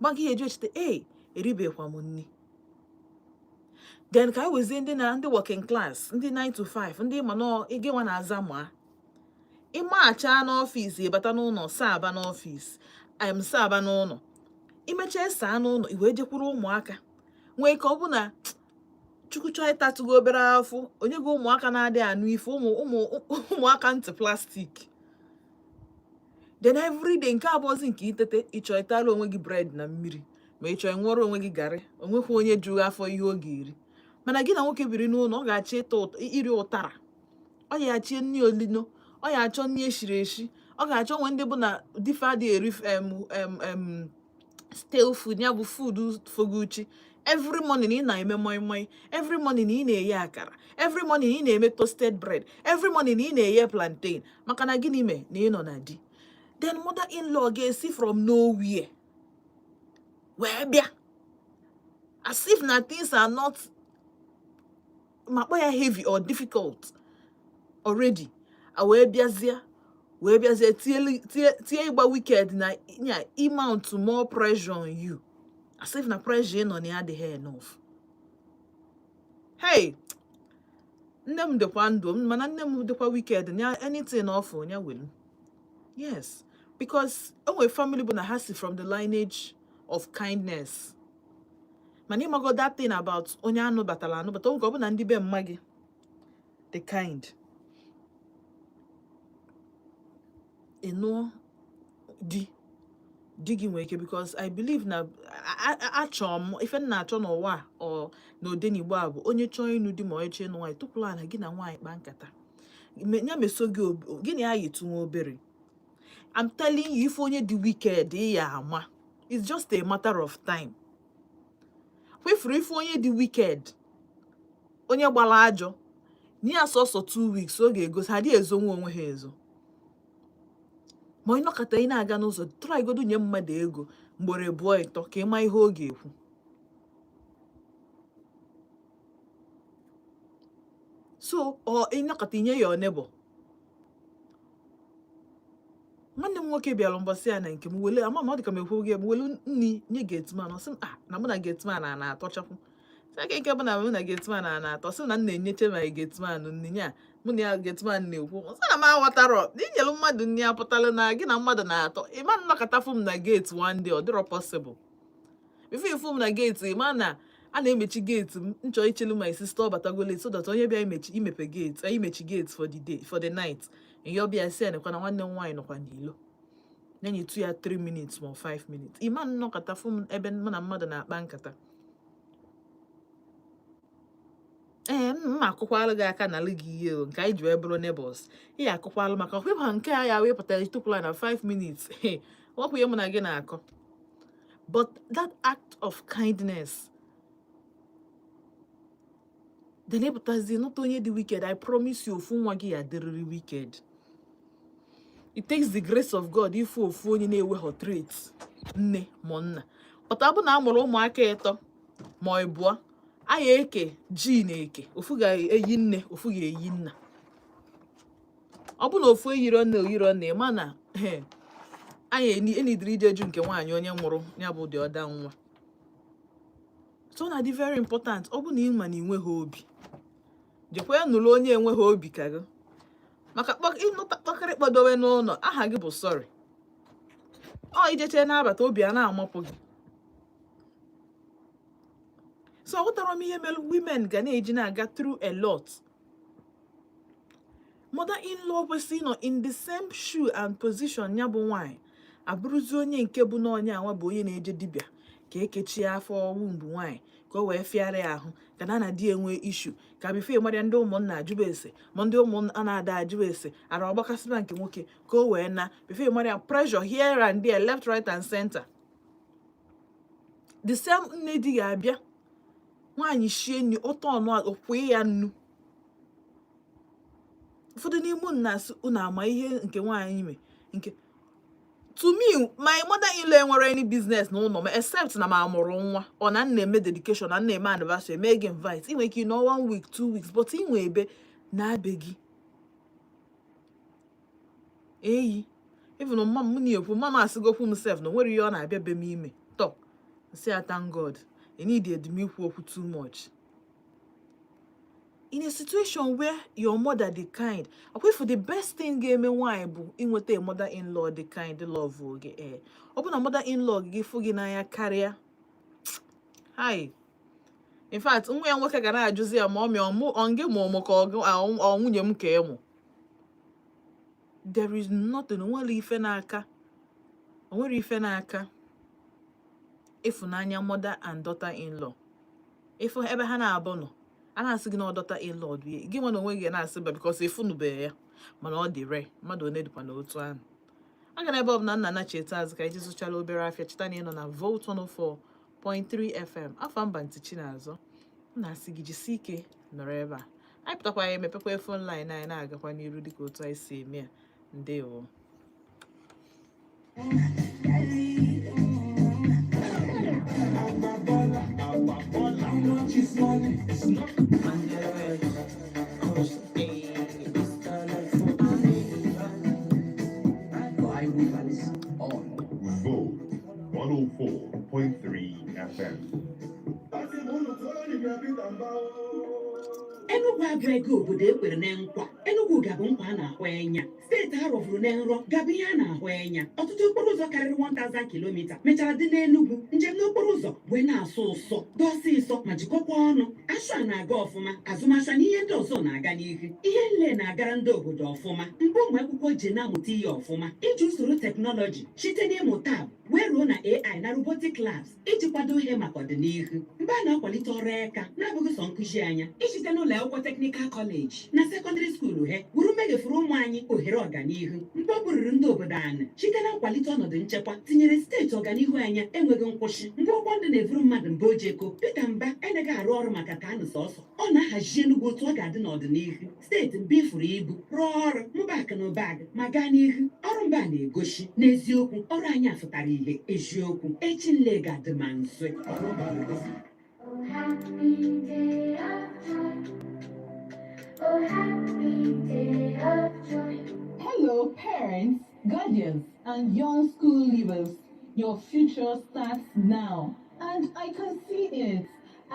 mgbe gị eju echeta eribekwa m nri. Then ka anyị wezie ndị working class, ndị 9 to 5, ndị ma nọ ịgị nwa na-aza ma ịmaghacha n'ọfịs, ịbata n'ụlọ saaba n'ọfịs, saaba n'ụlọ, imecha saa n'ụlọ, iwee jekwuru ụmụaka. Nwee ka ọ bụ na Chukwu chọọ ịtatụgo obere afọ, onye gị ụmụaka na-adịghị anụ ife, ụmụaka ntị plastik. Then every day nke abụọzi nke itete ịchọ ịtara onwe gị bread na mmiri, ma ịchọ ịnwụrụ onwe gị garị, onwekwa onye jụrụ afọ ihe ọ ga-eri. Mana gị na nwoke biri n'ụlọ, ọ ga-achị iri ụtara, ọ ga-achị nri olino, ọ ya achọ nri eshiri eshi, ọ ga-achọ nwe ndị bụ na difa dị eri stale food, ya bụ food foguchi. Every morning ị na-eme moi moi, every morning ị na-eye akara, every morning ị na-eme toasted bread, every morning ị na-eye plantain. Maka na gịnị mee na ị nọ na di. Then mother-in-law ga-esi from nowhere wee bịa as if na things are not makpọ ya heavy or difficult already. Wee bịazie tie ịgba wicked na mount more pressure on you, as if na pressure ị nọ na ya adịghị enough. Hey, nne m dịkwa ndụ mana nne m dịkwa wicked na anything ọfụ onye welu. Yes, because onwe family bụ na ha si from the lineage of kindness. Mana ịmago that thing about onye anụbatala anụbata, ọ bụ na ndị be mma gị the kind. Ịnụ di gị nwere ike, because I believe na achọ m ife m na-achọ n'ụwa ọ na Odenigbo a bụ onye chọọ ịnụ di ma onye chọọ ịnụ nwaanyị, tụpụla na gị na nwaanyị kpa nkata ya meso gị gịnị ya yi tụnwe obere. I'm telling you, if onye dị wicked ya ama, it's just a matter of time. Kwefuru ife onye dị wicked, onye gbara ajọ ni asọsọ 2 weeks ọ ga-egosi ha dị ezo nwe onwe ha ezo. Ma onye nọkọta ị na-aga n'ụzọ, try godu nye mmadụ ego mgbere abụọ ịtọ ka ị ma ihe ọ ga-ekwu. So ị nọkọta inye ya neighbor. Nwanne m nwoke bịara mbọsị ya na nke m wele ama ọ dị ka m ekwu gị welu nni nye gateman. Ọ sị m na mụ na gateman na-atọchapụ. Sị nke bụ na mụ na gateman na-atọ, sị na m na-enyeche ma gateman nni ya mụ na ya gateman na-ekwu. Sị na m aghọtara n'inyelu mmadụ nni apụtala na gị na mmadụ na-atọ. Ịma nnọkọta fụ m na gate one day, ọ dịrọ possible. Before ifu m na gate, ịma na a na-emechi gate m nchọ ichelu my sister ọbatago late so that onye bịa imepe gate, imechi gate for the day, for the night. Iyo bịa sị na kwana nwanne m nwaanyị nọkwa n'ilo. Then you 3 minutes or 5 minutes. Ịma nnọkọta fụ m ebe mụ na mmadụ na-akpa nkata. Mma akụkwalụ gị aka na alụ gị ihe nke anyị ji wee bụrụ neighbors. Ị akụkwalụ maka ọkwa nke a ya wee pụtara tụpụla na 5 minutes. Ọkwa ihe mụ na gị na-akọ. But that act of kindness, the neighbors not only the wicked, I promise you, ofu nwa gị ya dịrịrị wicked. It takes the grace of God if ofu onye na-ewe her traits nne ma nna. But ọ bụ na amụrụ ụmụaka ịtọ ma ịbụọ, anyị eke ji na-eke, ofu ga-eyi nne, ofu ga-eyi nna. Ọ bụ na ofu eyiro nne ma na anyị enidiri ijeju nke nwaanyị onye nwụrụ ya bụ dị ọda nwa. So na dị very important. Ọ bụ na ịma na inwe ha obi, jekwa nụrụ onye enwe ha obi ka gị. Maka kpọkịrị kpọdowe n'ụlọ, aha gị bụ sorry. Ọ ijeche na-abata obi a na-amapụ gị. So aghọtara m ihe mere women ga na-eji na-aga through a lot. Mother-in-law kwesịrị nọ in the same shoe and position ya bụ nwaanyị. Abụrụzi onye nke bụ na onye anwa bụ onye na-eje dibịa ka ekechie afọ ọwụ mbụ nwaanyị ka o wee fịara ya ahụ ka na di enwe ishu ka bife mara ndị ụmụnna ajụba ese ma ndị ụmụnna na-ada ajụba ese ara ọgbakasịba nke nwoke ka o wee na bife mara pressure here and there, left, right and center. The same nne di ga-abịa nwaanyị shie nri ụtọ ọnụ okwe ya nnu. Ụfọdụ n'ime nna unu ama ihe nke nwaanyị ime nke. To me, my mother-in-law enwere any business no no except na ma amụrụ nwa ọ na na-eme dedication na na-eme anniversary make invite. Inwe ike no 1 week 2 weeks but inwe ebe na-abe gị. Eyi even mama m na-ekwu mama asịgokwu m self no nwere ihe ọ na-abịa be m ime. Talk. Say thank God. You need the ikwu okwu too much. In a situation where your mother the kind, for the best thing game why bụ inweta a mother-in-law the kind love oge ọ bụ na mother-in-law gị fụ gị n'anya karịa. Hi. In fact, nwa ya nwoke ga na-ajụzi ya ma ọ gị ma ka ọ nwunye m ka emu. There is nothing, onwere ife n'aka ịfụnanya mother and daughter-in-law. Ifu ebe ha na-abụ nọ a na-asị gị na ọdọta ịlọd gị nwa na onwe gị na-asị ba bikọs efunube ya mana ọ dị re mmadụ one dịkwa n'otu ahụ. aga na ebe ọ bụ na nna na cheta azụ ka anyị jizụchala obere afịa cheta na ị nọ na Volt 104.3 FM afọ mba ntị Chinazọ. m na-asị gị jisi ike nọrọ ebe a, anyị pụtakwa ya emepekwa fon line anyị na-agakwa n'iru dịka otu anyị si eme ya. Ndewo. Vote 104.3 FM. Enugu abụ ego obodo ekwere na nkwa. Enugu ga-abụ nkwa a na-ahụ anya. Steeti a rọfuru na nrọ ga-abụ ihe a na-ahụ anya. Ọtụtụ okporo ụzọ karịrị 1000 kilomita mechara dị n'Enugu. Njem n'okporo ụzọ wee na-asụ ụsọ dị ọsịsọ ma jikọkwa ọnụ. Asụ a na-aga ọfụma, azụmahịa na ihe ndị ọzọ na-aga n'ihu. Ihe nle na-agara ndị obodo ọfụma. Mgbe ụmụ akwụkwọ ji na-amụta ihe ọfụma iji usoro teknọlọji site n'ịmụ tab wee ruo na AI na robotic labs iji kwado ihe maka ọdịnihu. Mgbe a na-akwalite ọrụ aka na-abụghị sọ nkụzi anya isite n'ụlọ akwụkwọ teknikal kọleji na sekọndịrị skuulu he wuru megefuru ụmụ anyị ohere ọganihu. Mgbe ọ bụrụrụ ndị obodo anyị site na nkwalite ọnọdụ nchekwa tinyere steeti ọganihu anya enweghị nkwụsị. Mgbe ụgbọ ndụ na-evuru mmadụ mba ojeko Peter Mba eneghị arụ ọrụ maka ka anụ sọsọ ọ na-ahazi Enugu otu ọ ga-adị n'ọdịnihu. Steeti mba ifuru ibu rụọ ọrụ mụba akụ na ụba ma gaa n'ihu. Ọrụ mba na-egosi n'eziokwu ọrụ anyị afụtara ihe eziokwu echi nle ga-adị ma nso. Oh, happy day of joy. Oh, happy day of joy. Hello, parents, guardians, and young school leavers. Your future starts now, and I can see it.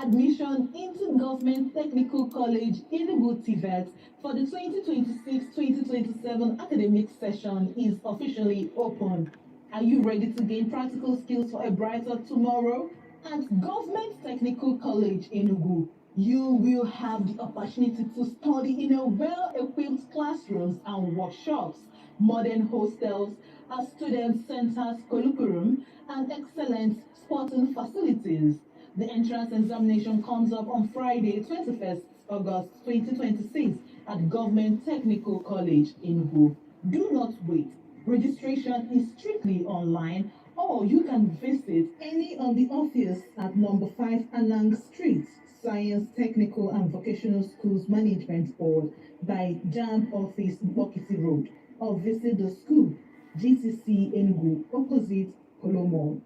Admission into Government Technical College Enugu TVET for the 2026-2027 academic session is officially open. Are you ready to gain practical skills for a brighter tomorrow? At Government Technical College Enugu, you will have the opportunity to study in a well-equipped classrooms and workshops, modern hostels, a student centers curriculum, and excellent sporting facilities. The entrance examination comes up on Friday, 21st August 2026 at Government Technical College Enugu. Do not wait. Registration is strictly online, or you can visit any of the offices at number 5 Anang Street, Science, Technical and Vocational Schools Management Board by JAMB Office, Bokiti Road, or visit the school, GTC Enugu, opposite Kolomo.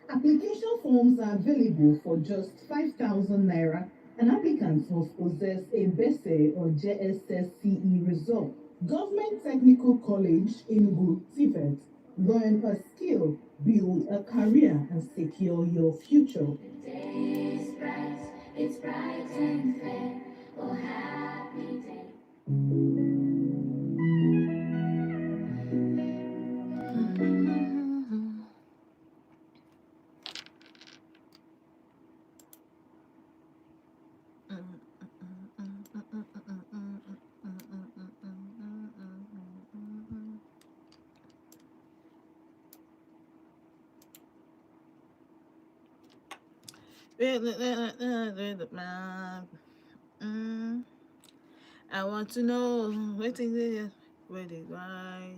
Application forms are available for just 5,000 naira, and applicants must possess a BESE or JSSCE result. Government Technical College Enugu TVET. Learn a skill, build a career, and secure your future. The day is bright, it's bright and fair. Oh, happy day. I want to know what is it? Where did I?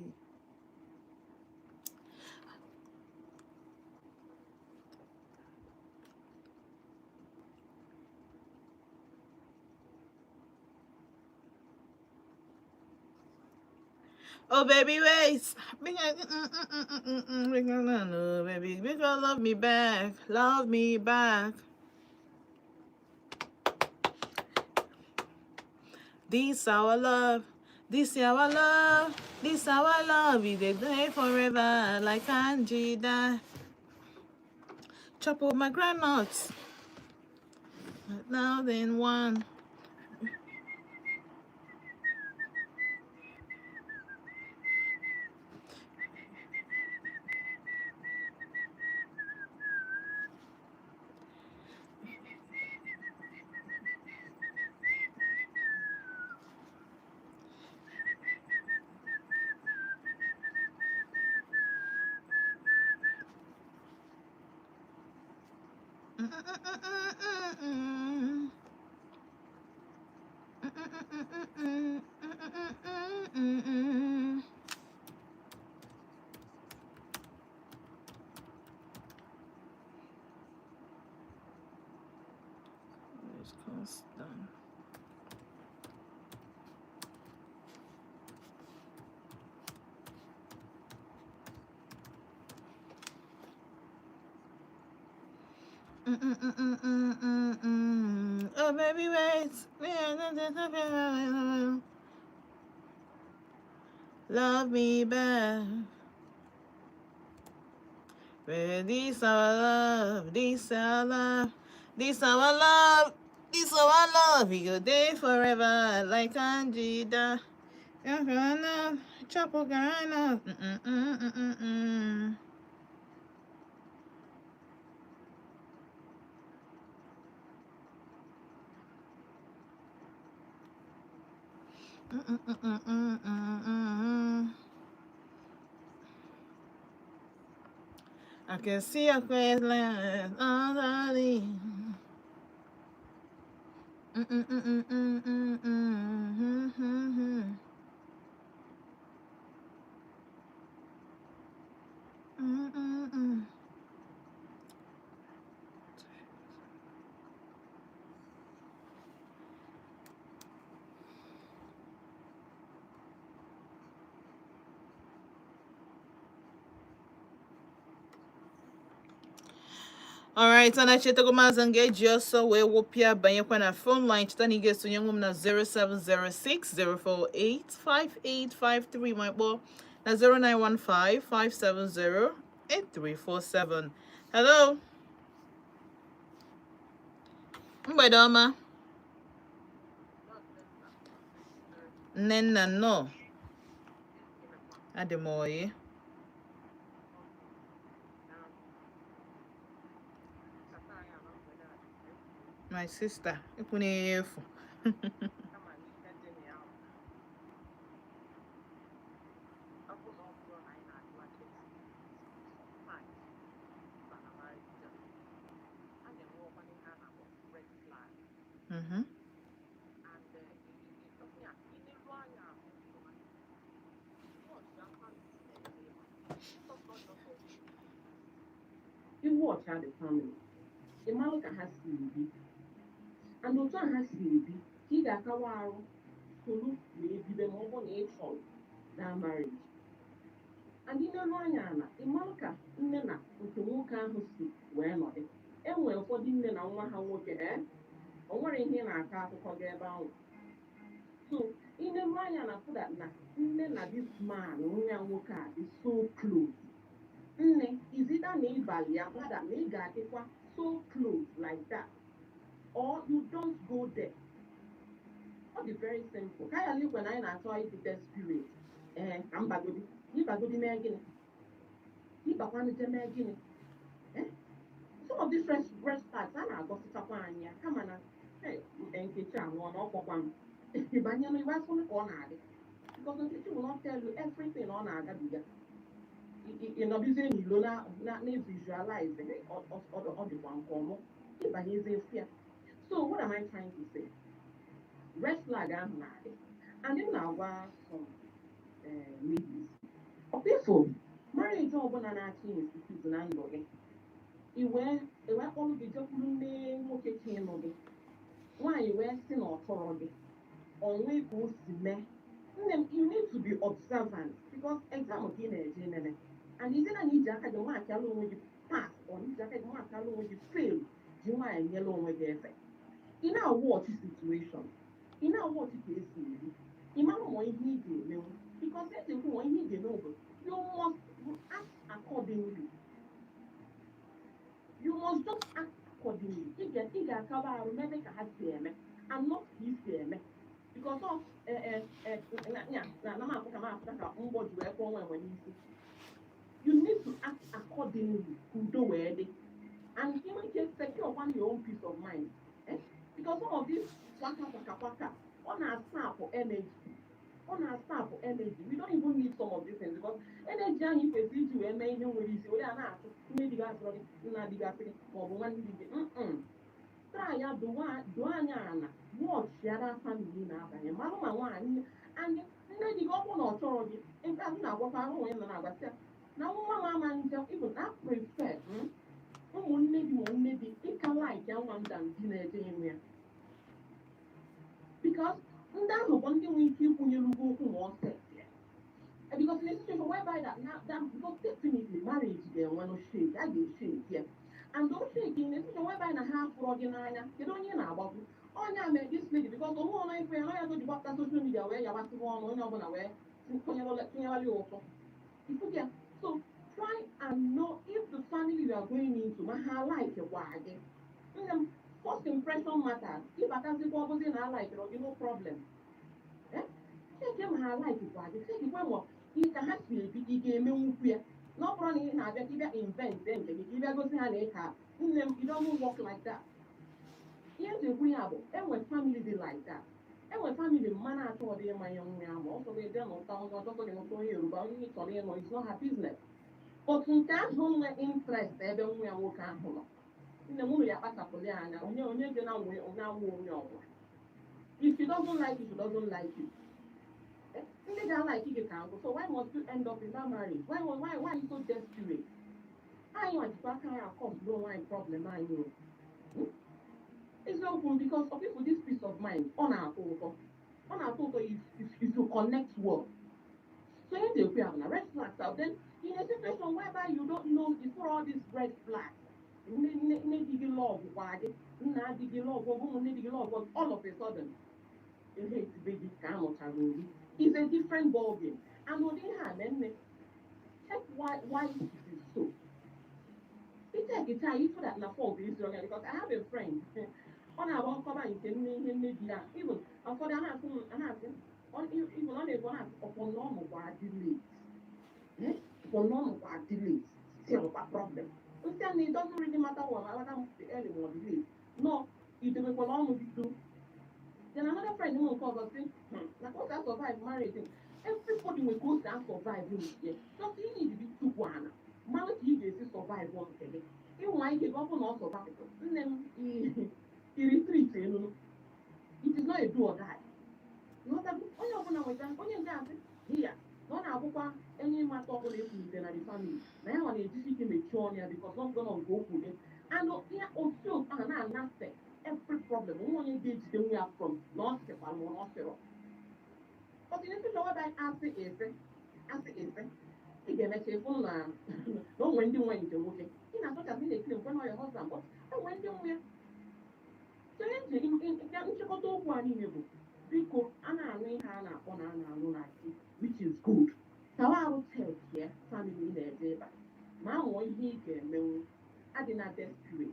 Oh baby, wait. No, baby, because love me back, love me back. This our love, this our love, this our love. We did it forever, like Angie died. Chop up my grandnuts. Now then one. Close done. Oh baby, wait. Love me back. This our love, this our love, this our love, this our love. We go there forever like Anjida. Chapo Gana. I can see a face like darling. Alright, and I check the mass and get just so we will peer by your phone line. Tani gets to young woman at 0706 048 5853. My boy, 0915 570 8347. Hello, Mbadoma. Nena no. Ademoye. My sister. Ikunefu. Mm-hmm. You watch how the family. The Malika has to be. And otu a ha siri bi ka ị ga-akawa arụ solu ma ebibe ma ọ bụ na ị chọrọ na marriage. And n'elu anya na ịmalụ ka nne na nke nwoke ahụ si wee nọdị. E nwere ụfọdụ nne na nwa ha nwoke o nwere ihe na-akọ akụkọ gị ebe ahụ. So n'elu anya na fụda na nne na this man nwa ya nwoke a dị so close. Nne izida na ịbalị ya fụda na ị ga-adịkwa so close like that. Or you don't go there. It is very simple. Kaya live when I try to test spirit. I'm bagodi. You bagodi me again. You bagodi me again. Some of these breast parts, I got to tap on ya. Come on, hey, and kitchen one off of one. If I know you want to go on it, because the teacher will not tell you everything on Agabiga. In a busy you not need visualize or the one como. If I use fear. So what am I trying to say? Red flag I'm mad. And then now some ladies. People, marriage job on an acting institute and login. You were all the job name okay chain login. Why you were still authority? On way goes to me. You need to be observant because exam again and you didn't need jacket the mark alone when you pass or need jacket the mark alone when you fail. You might yellow with the effect. In our watch situation, in our watch case, imagine what you need to know because that's what you need to know. You must act accordingly. You must just act accordingly. You get cover. Remember, I'm not his because of you need to act accordingly to do it, and even get secure on your own peace of mind. Because some of these waka on our staff for energy. We don't even need some of these things because energy and if you see to make you with you, they are not maybe that's what not the gas or one. Try out the one, watch the other family now, and Mama one, and then you go on authority. In fact, now what I want to now, Mama, even I prefer. Maybe it can like young one than dinner. because that one thing we keep when you look more sex. Because in a situation whereby that now that because definitely marriage there when no shake, I get shake here. And those shaking in a situation whereby na half ordinary, you don't hear about it. Oh yeah, man, this lady because the whole life where I go to what social media where you want to go on where also. If you get so try and know if the family you are going into my like a wage. First impression matters. If I can see what was in her like, no problem. Eh? Take him her like it was. Take it when he can have to be game queer. Not running in a better invent then. If you go see her later, it don't work like that. Here's a reable. And when family be like that. And when family man at all they my young man, also they don't know town or talking about you, but it's not her business. But in that home interest, they don't work at home. In the movie, I pass up for Liana, if she doesn't like it, she doesn't like it. They don't like it, so why must you end up in that marriage? Why are you so desperate? I want to back her, of course, no one problem, I know. It's open because of people this peace of mind on our total. On our total if you connect well. So if they have a red flags out, then in a situation whereby you don't know before all these red flags, dig love, dig love, all of a sudden, you hate baby it's a different ballgame. And on the hand, then check why it is so. It take a time for that na fault is wrong because I have a friend on our cover in maybe even for the on even on a one upon normal delay. For normal delay, still a problem. Understand it doesn't really matter what early or delay. No, it will go along with you. Then another friend who will call us saying, like what I survive marriage. Everybody will go and survive in here. Just you need to be two one. Marriage you get survive one day. You want to go on survive. Then he retreats. It is not a do or die. Not that only open with them, only that here. Not a any matter of the family. Now on a difficult mature because not gonna go with it. And here also an answer every problem. We want to engage them we are from not the one or not the but in the lower by answer is again a phone no when you went to work. In a sort of minute, you know your husband, but I went to where. So in to one in your book. Because Anna and Hannah on Anna which is good. So I would take here family in their day back. My one he can know I did not desperate.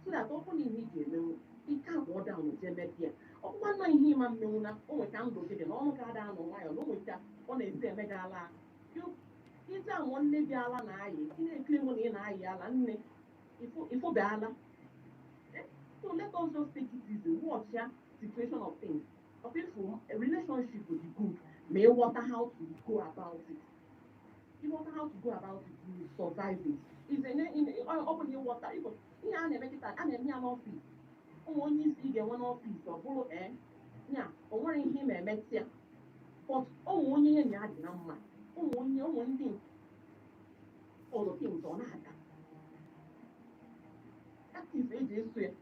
So that opening he can know he can't go down with them here. Of one night him and Mona, oh, I can't go get an all got down on wire, no with that on a megala. You is that one lady Alan I, he didn't claim money in I, Alan, if for Bala. So let us just take it easy. Watch ya situation of things. Of people, a relationship will be good. May you water how to go about it. You water how to go about it, you survive it. Is in open your water. Even here I make it and then an office. Only see the one office or follow yeah, or worrying him a metia. But only in yard number. Only one thing. All the things on that. That is it.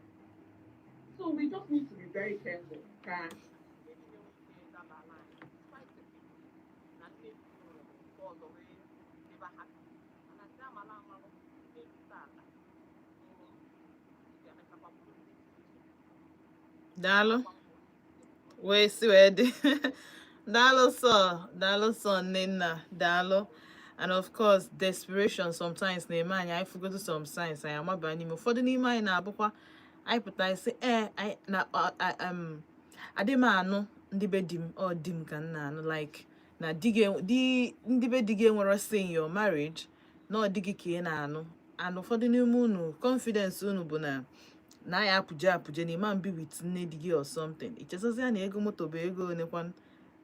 So we just need to be very careful. Dalo. Wait, sweetie. Dalo so Nina, Dalo. And of course, desperation sometimes na-eme I forgot to some signs I am about n'ime ụfọdụ n'ime anyị na-abụkwa anyị pụta isi adị m anụ ndị be di m ọ di m ka m na-anụ like na ndị be di gị enwere say in your marriage na ọ dị gị ka ị na-anụ and ụfọdụ n'ime unu confidence unu bụ na ya apụje na ịma mbi with nne di gị or something ichezozia na ego moto bụ ego onekwan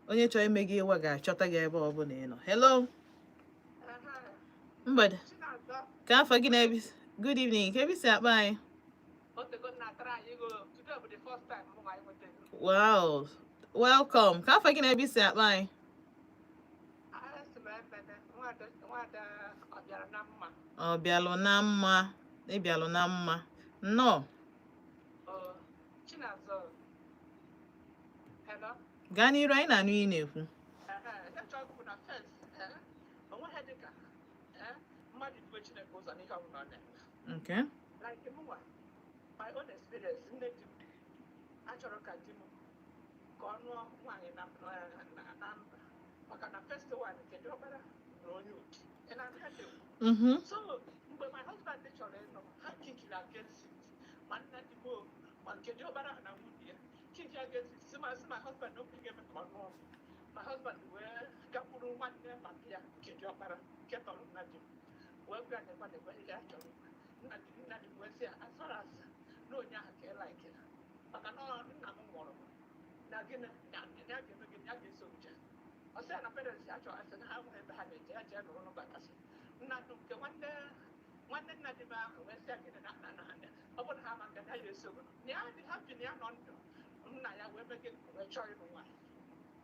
onye chọrọ ime gị ịwa ga-achọta gị ebe ọ bụla ị nọ. Hello mgbede ka afọ gị na-ebi good evening ka ebe si akpa anyị. Wow, welcome ka afọ gị na-ebi si akpa anyị. Ọ bịalụ na mma ịbịalụ na mma nnọọ. Hello? gaa n'iru anyị na-anụ ihe ị na-ekwu. Ihe chọrọ bụ na first, onweghị dị ka mmadụ ife Chineke ụzọ n'ihe ọbụla ọ na-eme. Okay. Like mụnwa, my own experience, nne di m achọrọ ka di m ka ọ nụọ nwaanyị na mba maka na first one nke dị ọbara na onye otu. Ị na-anụ ya dị Mm-hmm. so mgbe my husband chọrọ ịnụ ha kikiri against it ma nna di m ma nke dị ọbara na nwunye ya kiki against it si my husband okwu ga-eme ka ọ nụọ my husband wee gakwuru nwanne maka ya nke dị ọbara nke tọrọ nna di m wee gwa na-ekwe ihe a chọrọ nna di m wee sị ya as far as na onye ahụ ka ị laikere maka na nna m nwụrụ na gịnị ya ga-eme gịnị ya ga-eso nje ọ sị ya na parents ya chọrọ asị na ha nwere ebe ha na-eje ya jee nụrụ n'ụbakasị nna m nke nwanne nna di m ahụ wee sị ya gịnị na ọ bụrụ na ha ma nke ya ga-eso na ya dị hapi na ya nọ ndụ nna ya wee mee gịnị wee chọọ ịnụ nwaanyị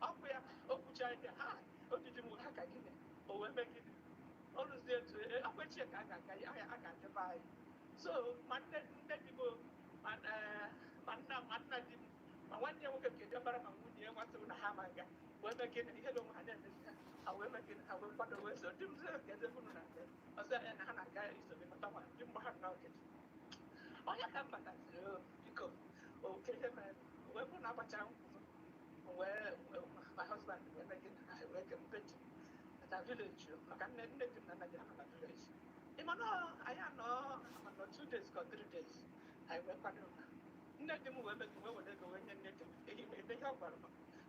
ọkụ ya okwucha ihe ha odidi m ha ka gịnị o wee mee gịnị ọ rụzie etu akwechie ka a ga-adịba anyị so ma nne di m ma nna di m ma nwanne ya nwoke nke dịbara ma nwunye ya nwasịrị na ha ma nga wee mee gịnị ihe na onwe ha na-emesi ha wee mee gịnị ha wee kwado wee so di m zere ka eze bụrụ na nke ọzọ ya na ha na-aga isobe mata nwa di mgbe ha nọ nkịtị onye ka m bataziri biko oke ihe mere wee bụrụ na agbachara nkwụ wee my husband wee mee gịnị ha wee ke mpeji na village maka nne di m na nna di ha na village ịma na anyị anọ 2 days ka 3 days anyị wee kwado nne di m wee mee wee were ego wee nye nne di m ehi m ebe ihe ọ gwara m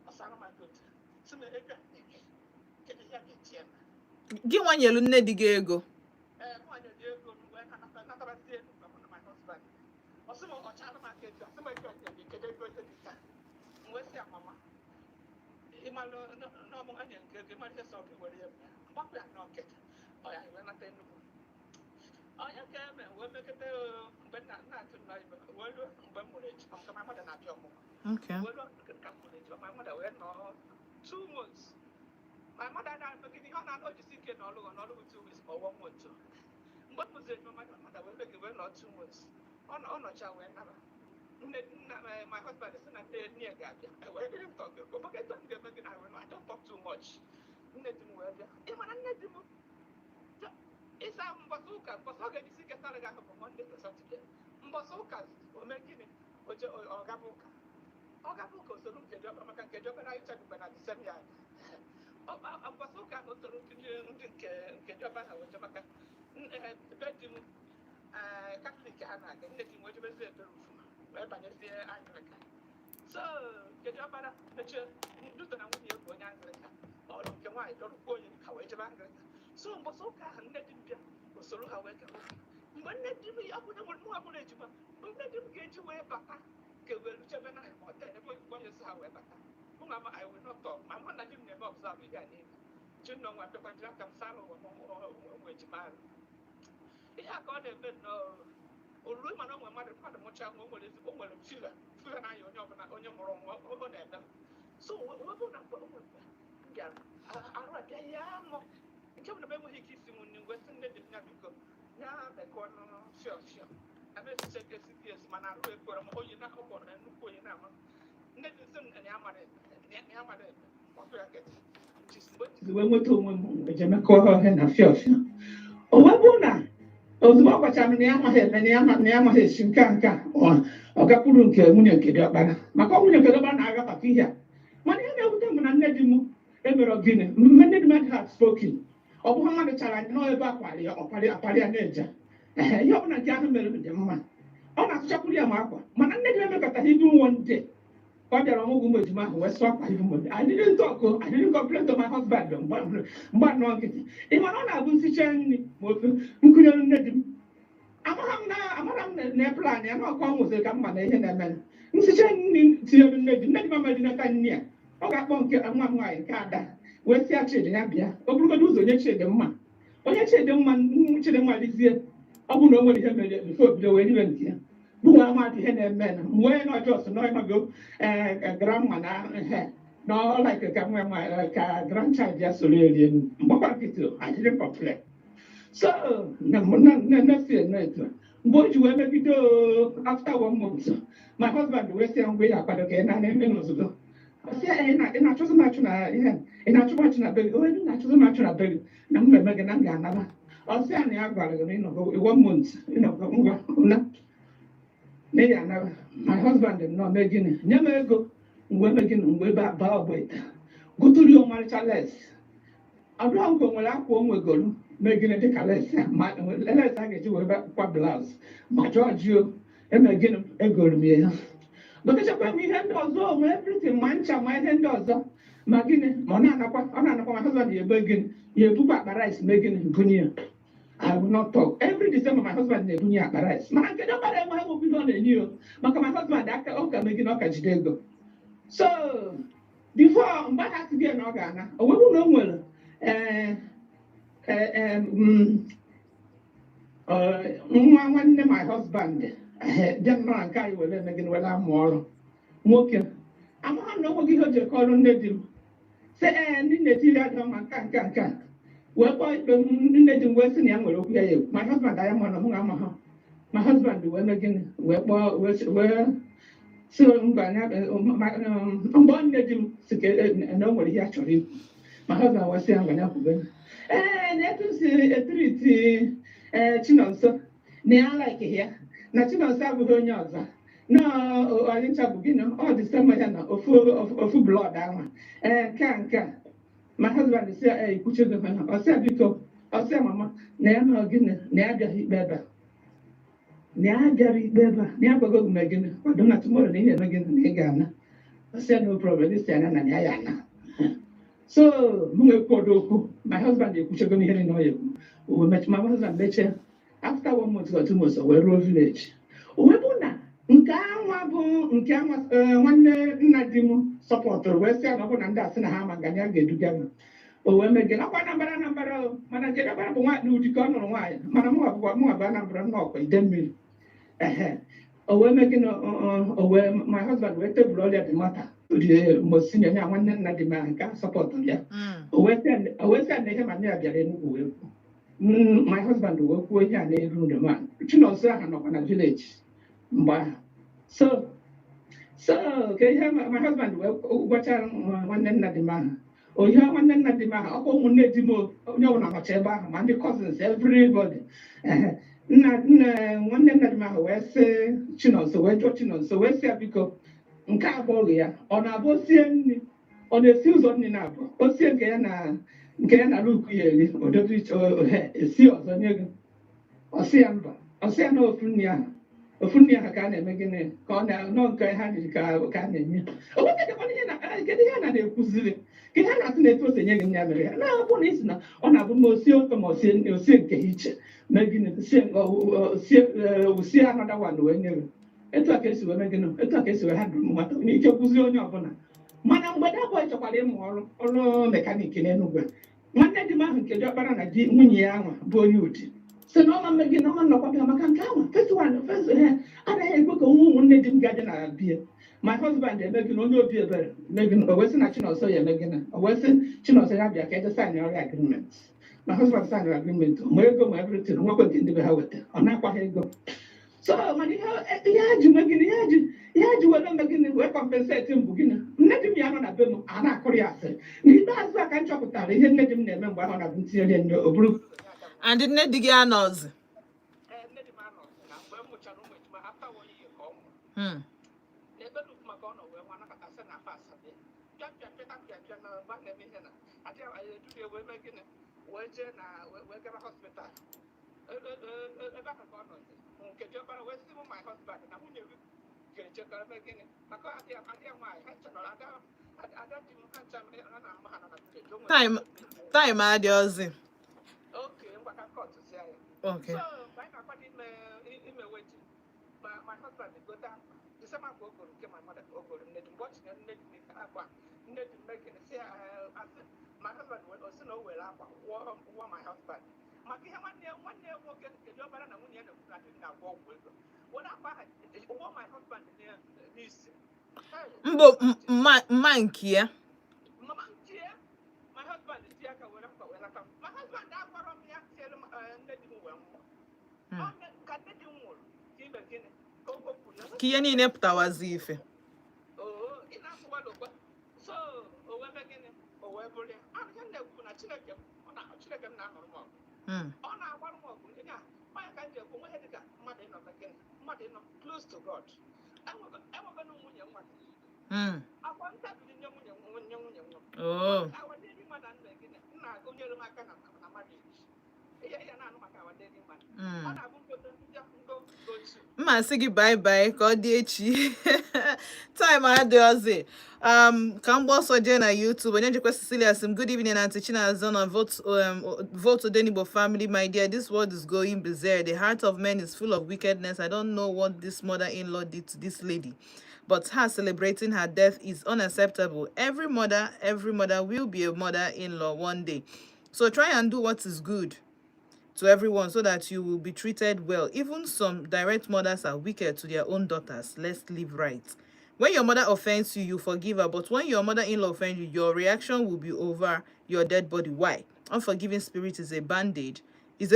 ọsara m aka otu si m ego kedu ihe a ga-eji ya Gị nwa nyelu nne di gị ego. nwaanyị dị ego wee natabazie ego mgbe mụ na my husband ọ sị m ọchara m aka etu asị m ego dị kedu ego ego dị taa m wee sị ya mama ịmalụ n'ọmụ anya nke ego ịmalụ ihe sọ gị were ya mgbapụ ya n'ọkịta ọ ya wee nata nnukwu onye ka eme wee mekọta mgbe na-atụ nọ ibe wee ruo mgbe m mụrụ ejima maka my mother na-abịa ọmụmụ Okay. wee ruo ka m mụrụ ejima my mother wee nọ 2 months my mother na-emegide ihe ọ na-anọjisi ike n'ọlụghọ 2 weeks ma ọwọ month mgbe m mụziri ejima my mother wee megide wee nọ 2 months ọ nọcha wee naba nna my husband sị na nne ya ga-abịa wee dịrị m tọgị obeketa m ga-eme gị na wee I don't talk too much nne di m wee bịa ị mana nne di m ịsa mbọsị ụka mbọsị ọ ga-ejisi ike tara gị ahụ bụ Monday to Saturday mbọsị ụka ome gịnị ọgaba ụka osoro nke Diọkpara maka nke Diọkpara anyị chagbe na Disemba mbọsị ụka ahụ osoro ndị nke Diọkpara wee maka be di m Katọlik ha na-aga nne di m wee jebezie ebere ufu wee banyezie Anglịka so nke Diọkpara mechie nduto na nwunye bụ onye Anglịka ọrụ nke nwaanyị dọrọkwa onye ha wee jebe Anglịka so mbọsị ụka ahụ nne di m bịa usoro ha wee gawa mgbe nne di m ya bụ na nwere mụnwa bụrụ ejima nne di m ga-eji wee bata ka wee chebe na hotel ebe onye so ha wee bata mụnwa ma I will not talk ma mụ na di m na-eme observe ihe a niile chi nọ nwa bịakwa jiri aka m saa ụmụ ejima ahụ ihe a ka ọ na-eme nnọọ olulu mana onwe mmadụ mụchaa nwa o nwere fiva na-anya onye ọbụla onye mụrụ nwa ọ na-eme so wee bụ na mgbe o nwere bịara arụ abịa ya mụ nke bụ na enweghị ike isi nri ngwe si nne dị ya biko ya bekọ fịọ amechiche ka esi esi mana arụ ekwere m oyi na ọkpọrọ na nnukwu oyi na-ama nne dị nsị m ya mara ọkụ ya keta wee nweta onwe m ejemekọ ọhịa na fịọ o wee bụ na ozugbo ọ gwachara m na ya amaghị eme na ya amaghị esi nke ọ gakwuru nke nwunye nke Diọkpara maka nwunye nke Diọkpara na-aga maka ihe a mana ihe na-ewute m na nne di m emere gịnị mgbe nne di m adịghị spoken ọ bụghị mmadụ chara n'ebe akparị ya na-eje ihe ọbụla nke ahụ mere dị mma ọ na-asụchakwuru ya ma akwa mana nne di m emekọtaghị ibu nwo ndị ka ọ bịara ọmụgwọ ụmụ ejima ahụ wee sụọ akwa ibu m I didn't complain to my husband mgbe anọ nkịtị ị mana ọ na-abụ nsicha nri ma ofe nkụnyere nne di m amara m na plan ya na ọkwa nwụsịrị ka mma na ihe na-eme nsicha nri tinyere nne di m amadinata nne ya ọ ga-akpọ nke nwa m nwaanyị nke Ada wee sịa Chidi ya bịa o burugodo ụzọ onye Chidimma lizie ọ bụ na o nwere ihe mere bifo obido wee niwe nke ya bụ nwa amadị ihe na-eme na nwee na ọjọọ so n'ọmago gramma na ihe na ọlaike ka nwa nwaanyị ka grandchild ya soro erie mgbakwa nkịtị adịrị pọpụle so na-enefi etu mgbe o ji wee megide after 1 month my husband wee sị ya mgbe ya akwado ka ị na-eme n'ozugbo Ọsị ị na-achọzụ m achụ na ihe ị na-achụ m achụ na be gị onye dị na-achọzụ m achụ na be gị na mmemme gị na m ga-anaba ọsị a na ya gwara gị na ịnọgo 1 month ịnọgo ngwa na ya anaba my husband nọ mee gịnị nye m ego mgbe mee gịnị mgbe ebe aba ọgba ite gụtụrụ ya ọmarịcha les ọdụọ nke nwere akwa o nwegolu mee gịnị dịka les a ga-eji wee kwa blaus ma jọjio eme gịnị egoro m ya dokechakwa m ihe ndị ọzọ onwe everything ma ncha ma ihe ndị ọzọ ma gịnị ma ọ na-anakwa my husband ya ebe gịnị ya ebukwa akpa rice mee gịnị bunye ya I will not talk. Every December, my husband na-ebunye akpa rice. Mana nke nobody enweghị obido ọ na-enye ya maka my husband aka ọ ka megide ọ ka jide ego. So before mgbe ha si bịa na ọ ga-ana o webụ na o nwere nwa nwanne my husband bịa nnọọ nke anyị were eme gịnị were amụ ọrụ nwoke amaghị na onweghị ihe o ji kọrọ nne di m sị ndị na-etiri adịghị ma nke a wee kpọọ ikpe nne di m wee sị na ya nwere okwu ya egwu my husband anya mụ na mụ ga-ama ha my husband wee mee gịnị wee kpọọ wee sị mba mgbe nne di m si na o nwere ihe a chọrọ ikwu my husband wee sị ya ngwa ya kwube na etu si etiriti Chinonso na ya like ya na Chinonso abụghị onye ọzọ na anyị ncha bụ gịnị ọ dị sema ya na ofu blood ahụ nke a my husband si ikwuchego ha ọsịa biko ọsịa mama na ya ma gịnị na ya abịaghị ikpe ebe a na ya abịara ikpe ebe a na ya gbago gị gịnị kwado na tomorrow na ị na-eme gịnị na ị ga-ana ọsịa no problem isi anya na ya ana so m nwee kwuodo okwu my husband ekwuchego m ihe niile ọ ya ekwu my husband mechie after 1 month or 2 months wee ruo village o wee bụ na nke anwa bụ nke anwa nwanne nna di m sọpọtụrụ wee sị ya na ọ bụ na ndị asị na ha ma nganya ga-eduga m o wee mee gịnị ọkwa Anambra mana nke Anambra bụ nwaanyị ụdị ka ọ nụrụ nwaanyị mana mụnwa bụ Anambra nnọọkwa ide mmiri o wee mee gịnị o wee my husband wee tebụl ọrịa dị mata mosinye ya nwanne nna di m ahụ nke sọpọtụrụ ya o wee sị ya na ihe ma nne ya bịara Enugu wee kwu my husband wee kwuo ihe a na-eru ndo ma Chinonso ahụ nọkwa na village mgbe ahụ so ka ihe my husband wee gwacha nwanne nna di m ahụ oyi nwanne nna di m ahụ ọkwa ụmụnne di m onye ọbụla nọcha ebe ahụ ma ndị cousins everybody nwanne nna di m ahụ wee sị Chinonso wee jụọ Chinonso wee sị ya biko nke abụghị ya ọ na-abụ osie nri ọ na-esi ụzọ nri na-abụ osie nke ya na Luke ya eri odobe esi ọzọ nye gị ọsị ya mba ọsị ya na ofu nri ahụ ka a na-eme gịnị ka ọ nọ nke ha jiri ka a na-enye kedu ihe a na-ekwuziri ka ihe a na-asị na etu ose nye gị nya mere ya na-abụ na isi na ọ na-abụ ma osie ofe ma osie nke ha iche mee gịnị osie anọda wan wee nye gị etu a ka esi wee mee gịnị etu a ka esi wee ha duru mata ike kwụzie onye ọbụla mana mgbe dabọ chọkwara ịmụ ọrụ mekaniki n'Enugu nwanne di m ahụ nke diọkpara na di nwunye ya ahụ bụ onye ụdị so na ọma mmegị na ọma nnọkwa bịa maka nke ahụ anaghị ekwe ka ụmụnne di m gaje na bie my husband emegị na onye obi ebere megị o wee sị na Chinonso ya emegị na o wee sị Chinonso ya bịa ka eje sign ọrịa agreement my husband sign agreement ma ego ma everything nwekwe nke ndị be ha weta ọ na-akwa ha ego so mana ihe ha ji megịnị ihe ha ji were megịnị wee compensate m bụ gịnị nne di m ya nọ na be m a na-akụrụ ya asị n'ikpeazụ a ka m chọpụtara ihe nne di m na-eme mgbe ahụ na-abụ ntinyere nne o bụrụ and nne di gị anọzi nne di m anọzi na mgbe m mụchara ụmụ ejima after 1 year ka ọ nwụrụ n'ebe duk maka ọ nọ wee nwa nakọta sị na afọ asabe bịa na mgbe a na-eme ihe na adịghị wee mee gịnị wee jee na wee gara hospital ebe ahụ ka ọ nọzi nke diọkpara wee sị m my husband na nwunye gị ga-eje ka eme gịnị maka adịghị nwaanyị ha chọrọ ada di m ha ncha ha na-ama ha na time adịghịzi okay so mgbe anyị na-akwado ime wedding my husband gota December ka o goro nke my mother o goro nne di mgbe ọ chinyere nne di m akwa nne di m megịnị si asị my husband osi na o were akwa wụọ my husband maka ihe nwanne ya nwoke nke diọkpara na nwunye ya na-ekwu na di na-agwọ ọgwụ ego were akwa ha wụọ my husband n'isi mbụ mma nke ya mama nke ya my husband si aka were akwa were aka my husband akwarọ m ya tiere nne di m wee nwụọ ka nne di m nwụrụ ka ime gịnị ka o kwupụ ya ka ihe niile pụtawazi ife ị na-asụwa lokwa So, o wee mee gịnị? O wee bụrụ ya. Ihe m na-ekwu na Chineke m na-anụrụ m ọgụ. Ọ na-agbarụ m ọgụ ndị a. Onye ka m ji ekwu nwe ihe dịka mmadụ ịnọ na gịnị? Mmadụ ịnọ close to God. Enwego na nwunye nwa. Akwa ntabiri nye nwunye nwa. Awa ndị mmadụ nna gịnị? Nna agụnyere m aka na mmadụ eji. Ihe na-anụ maka awa ndị mmadụ. Ọ na-abụ ngodo gotu. Mma sị gị bye bye ka ọ dị echi. Time adịghịzi. Ka m gba ọsọ jee na YouTube. Onye njikwa Ekwesili asị m, good evening Auntie Chinazona, vote Odenigbo family, my dear. This world is going berserk. The heart of men is full of wickedness. I don't know what this mother-in-law did to this lady, but her celebrating her death is unacceptable. Every mother will be a mother-in-law one day. So try and do what is good to everyone so that you will be treated well. Even some direct mothers are wicked to their own daughters. Let's live right. When your mother offends you, you forgive her. But when your mother-in-law offends you, your reaction will be over your dead body. Why? Unforgiving spirit is a bondage. It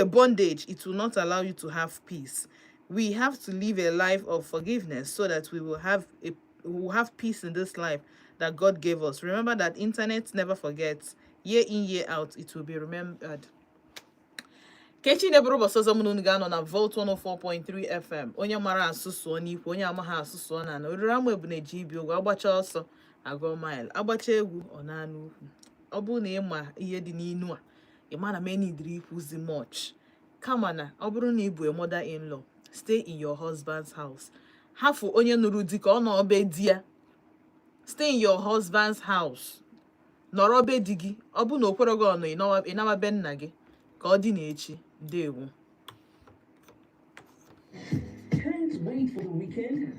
will not allow you to have peace. We have to live a life of forgiveness so that we will have peace in this life that God gave us. Remember that internet never forgets. Year in, year out, it will be remembered. Kechi nebụrụ ụbọchị ọzọ mụ na unu ga-anọ na Volt 104.3 FM. Onye mara asụsụ n'ikwu, onye amaghị asụsụ na oriri ama ebu na-eji ibi ụgwọ, agbacha ọsọ agụ mile, agbacha egwu ọ na-anụ ukwu. Ọ bụrụ na ịma ihe dị n'inu a, ịma na many dịrị ikwuzi much. Kama na ọ bụrụ na ị bụ a mother-in-law, stay in your husband's house. Hafụ onye nụrụ di ka ọ nọ obe di ya. Stay in your husband's house. Nọrọ be di gị. Ọ bụ na okwere gị ọnụ ịnawa be nna gị. Ka ọ dị n'echi. Ndewo. Can't wait for the weekend.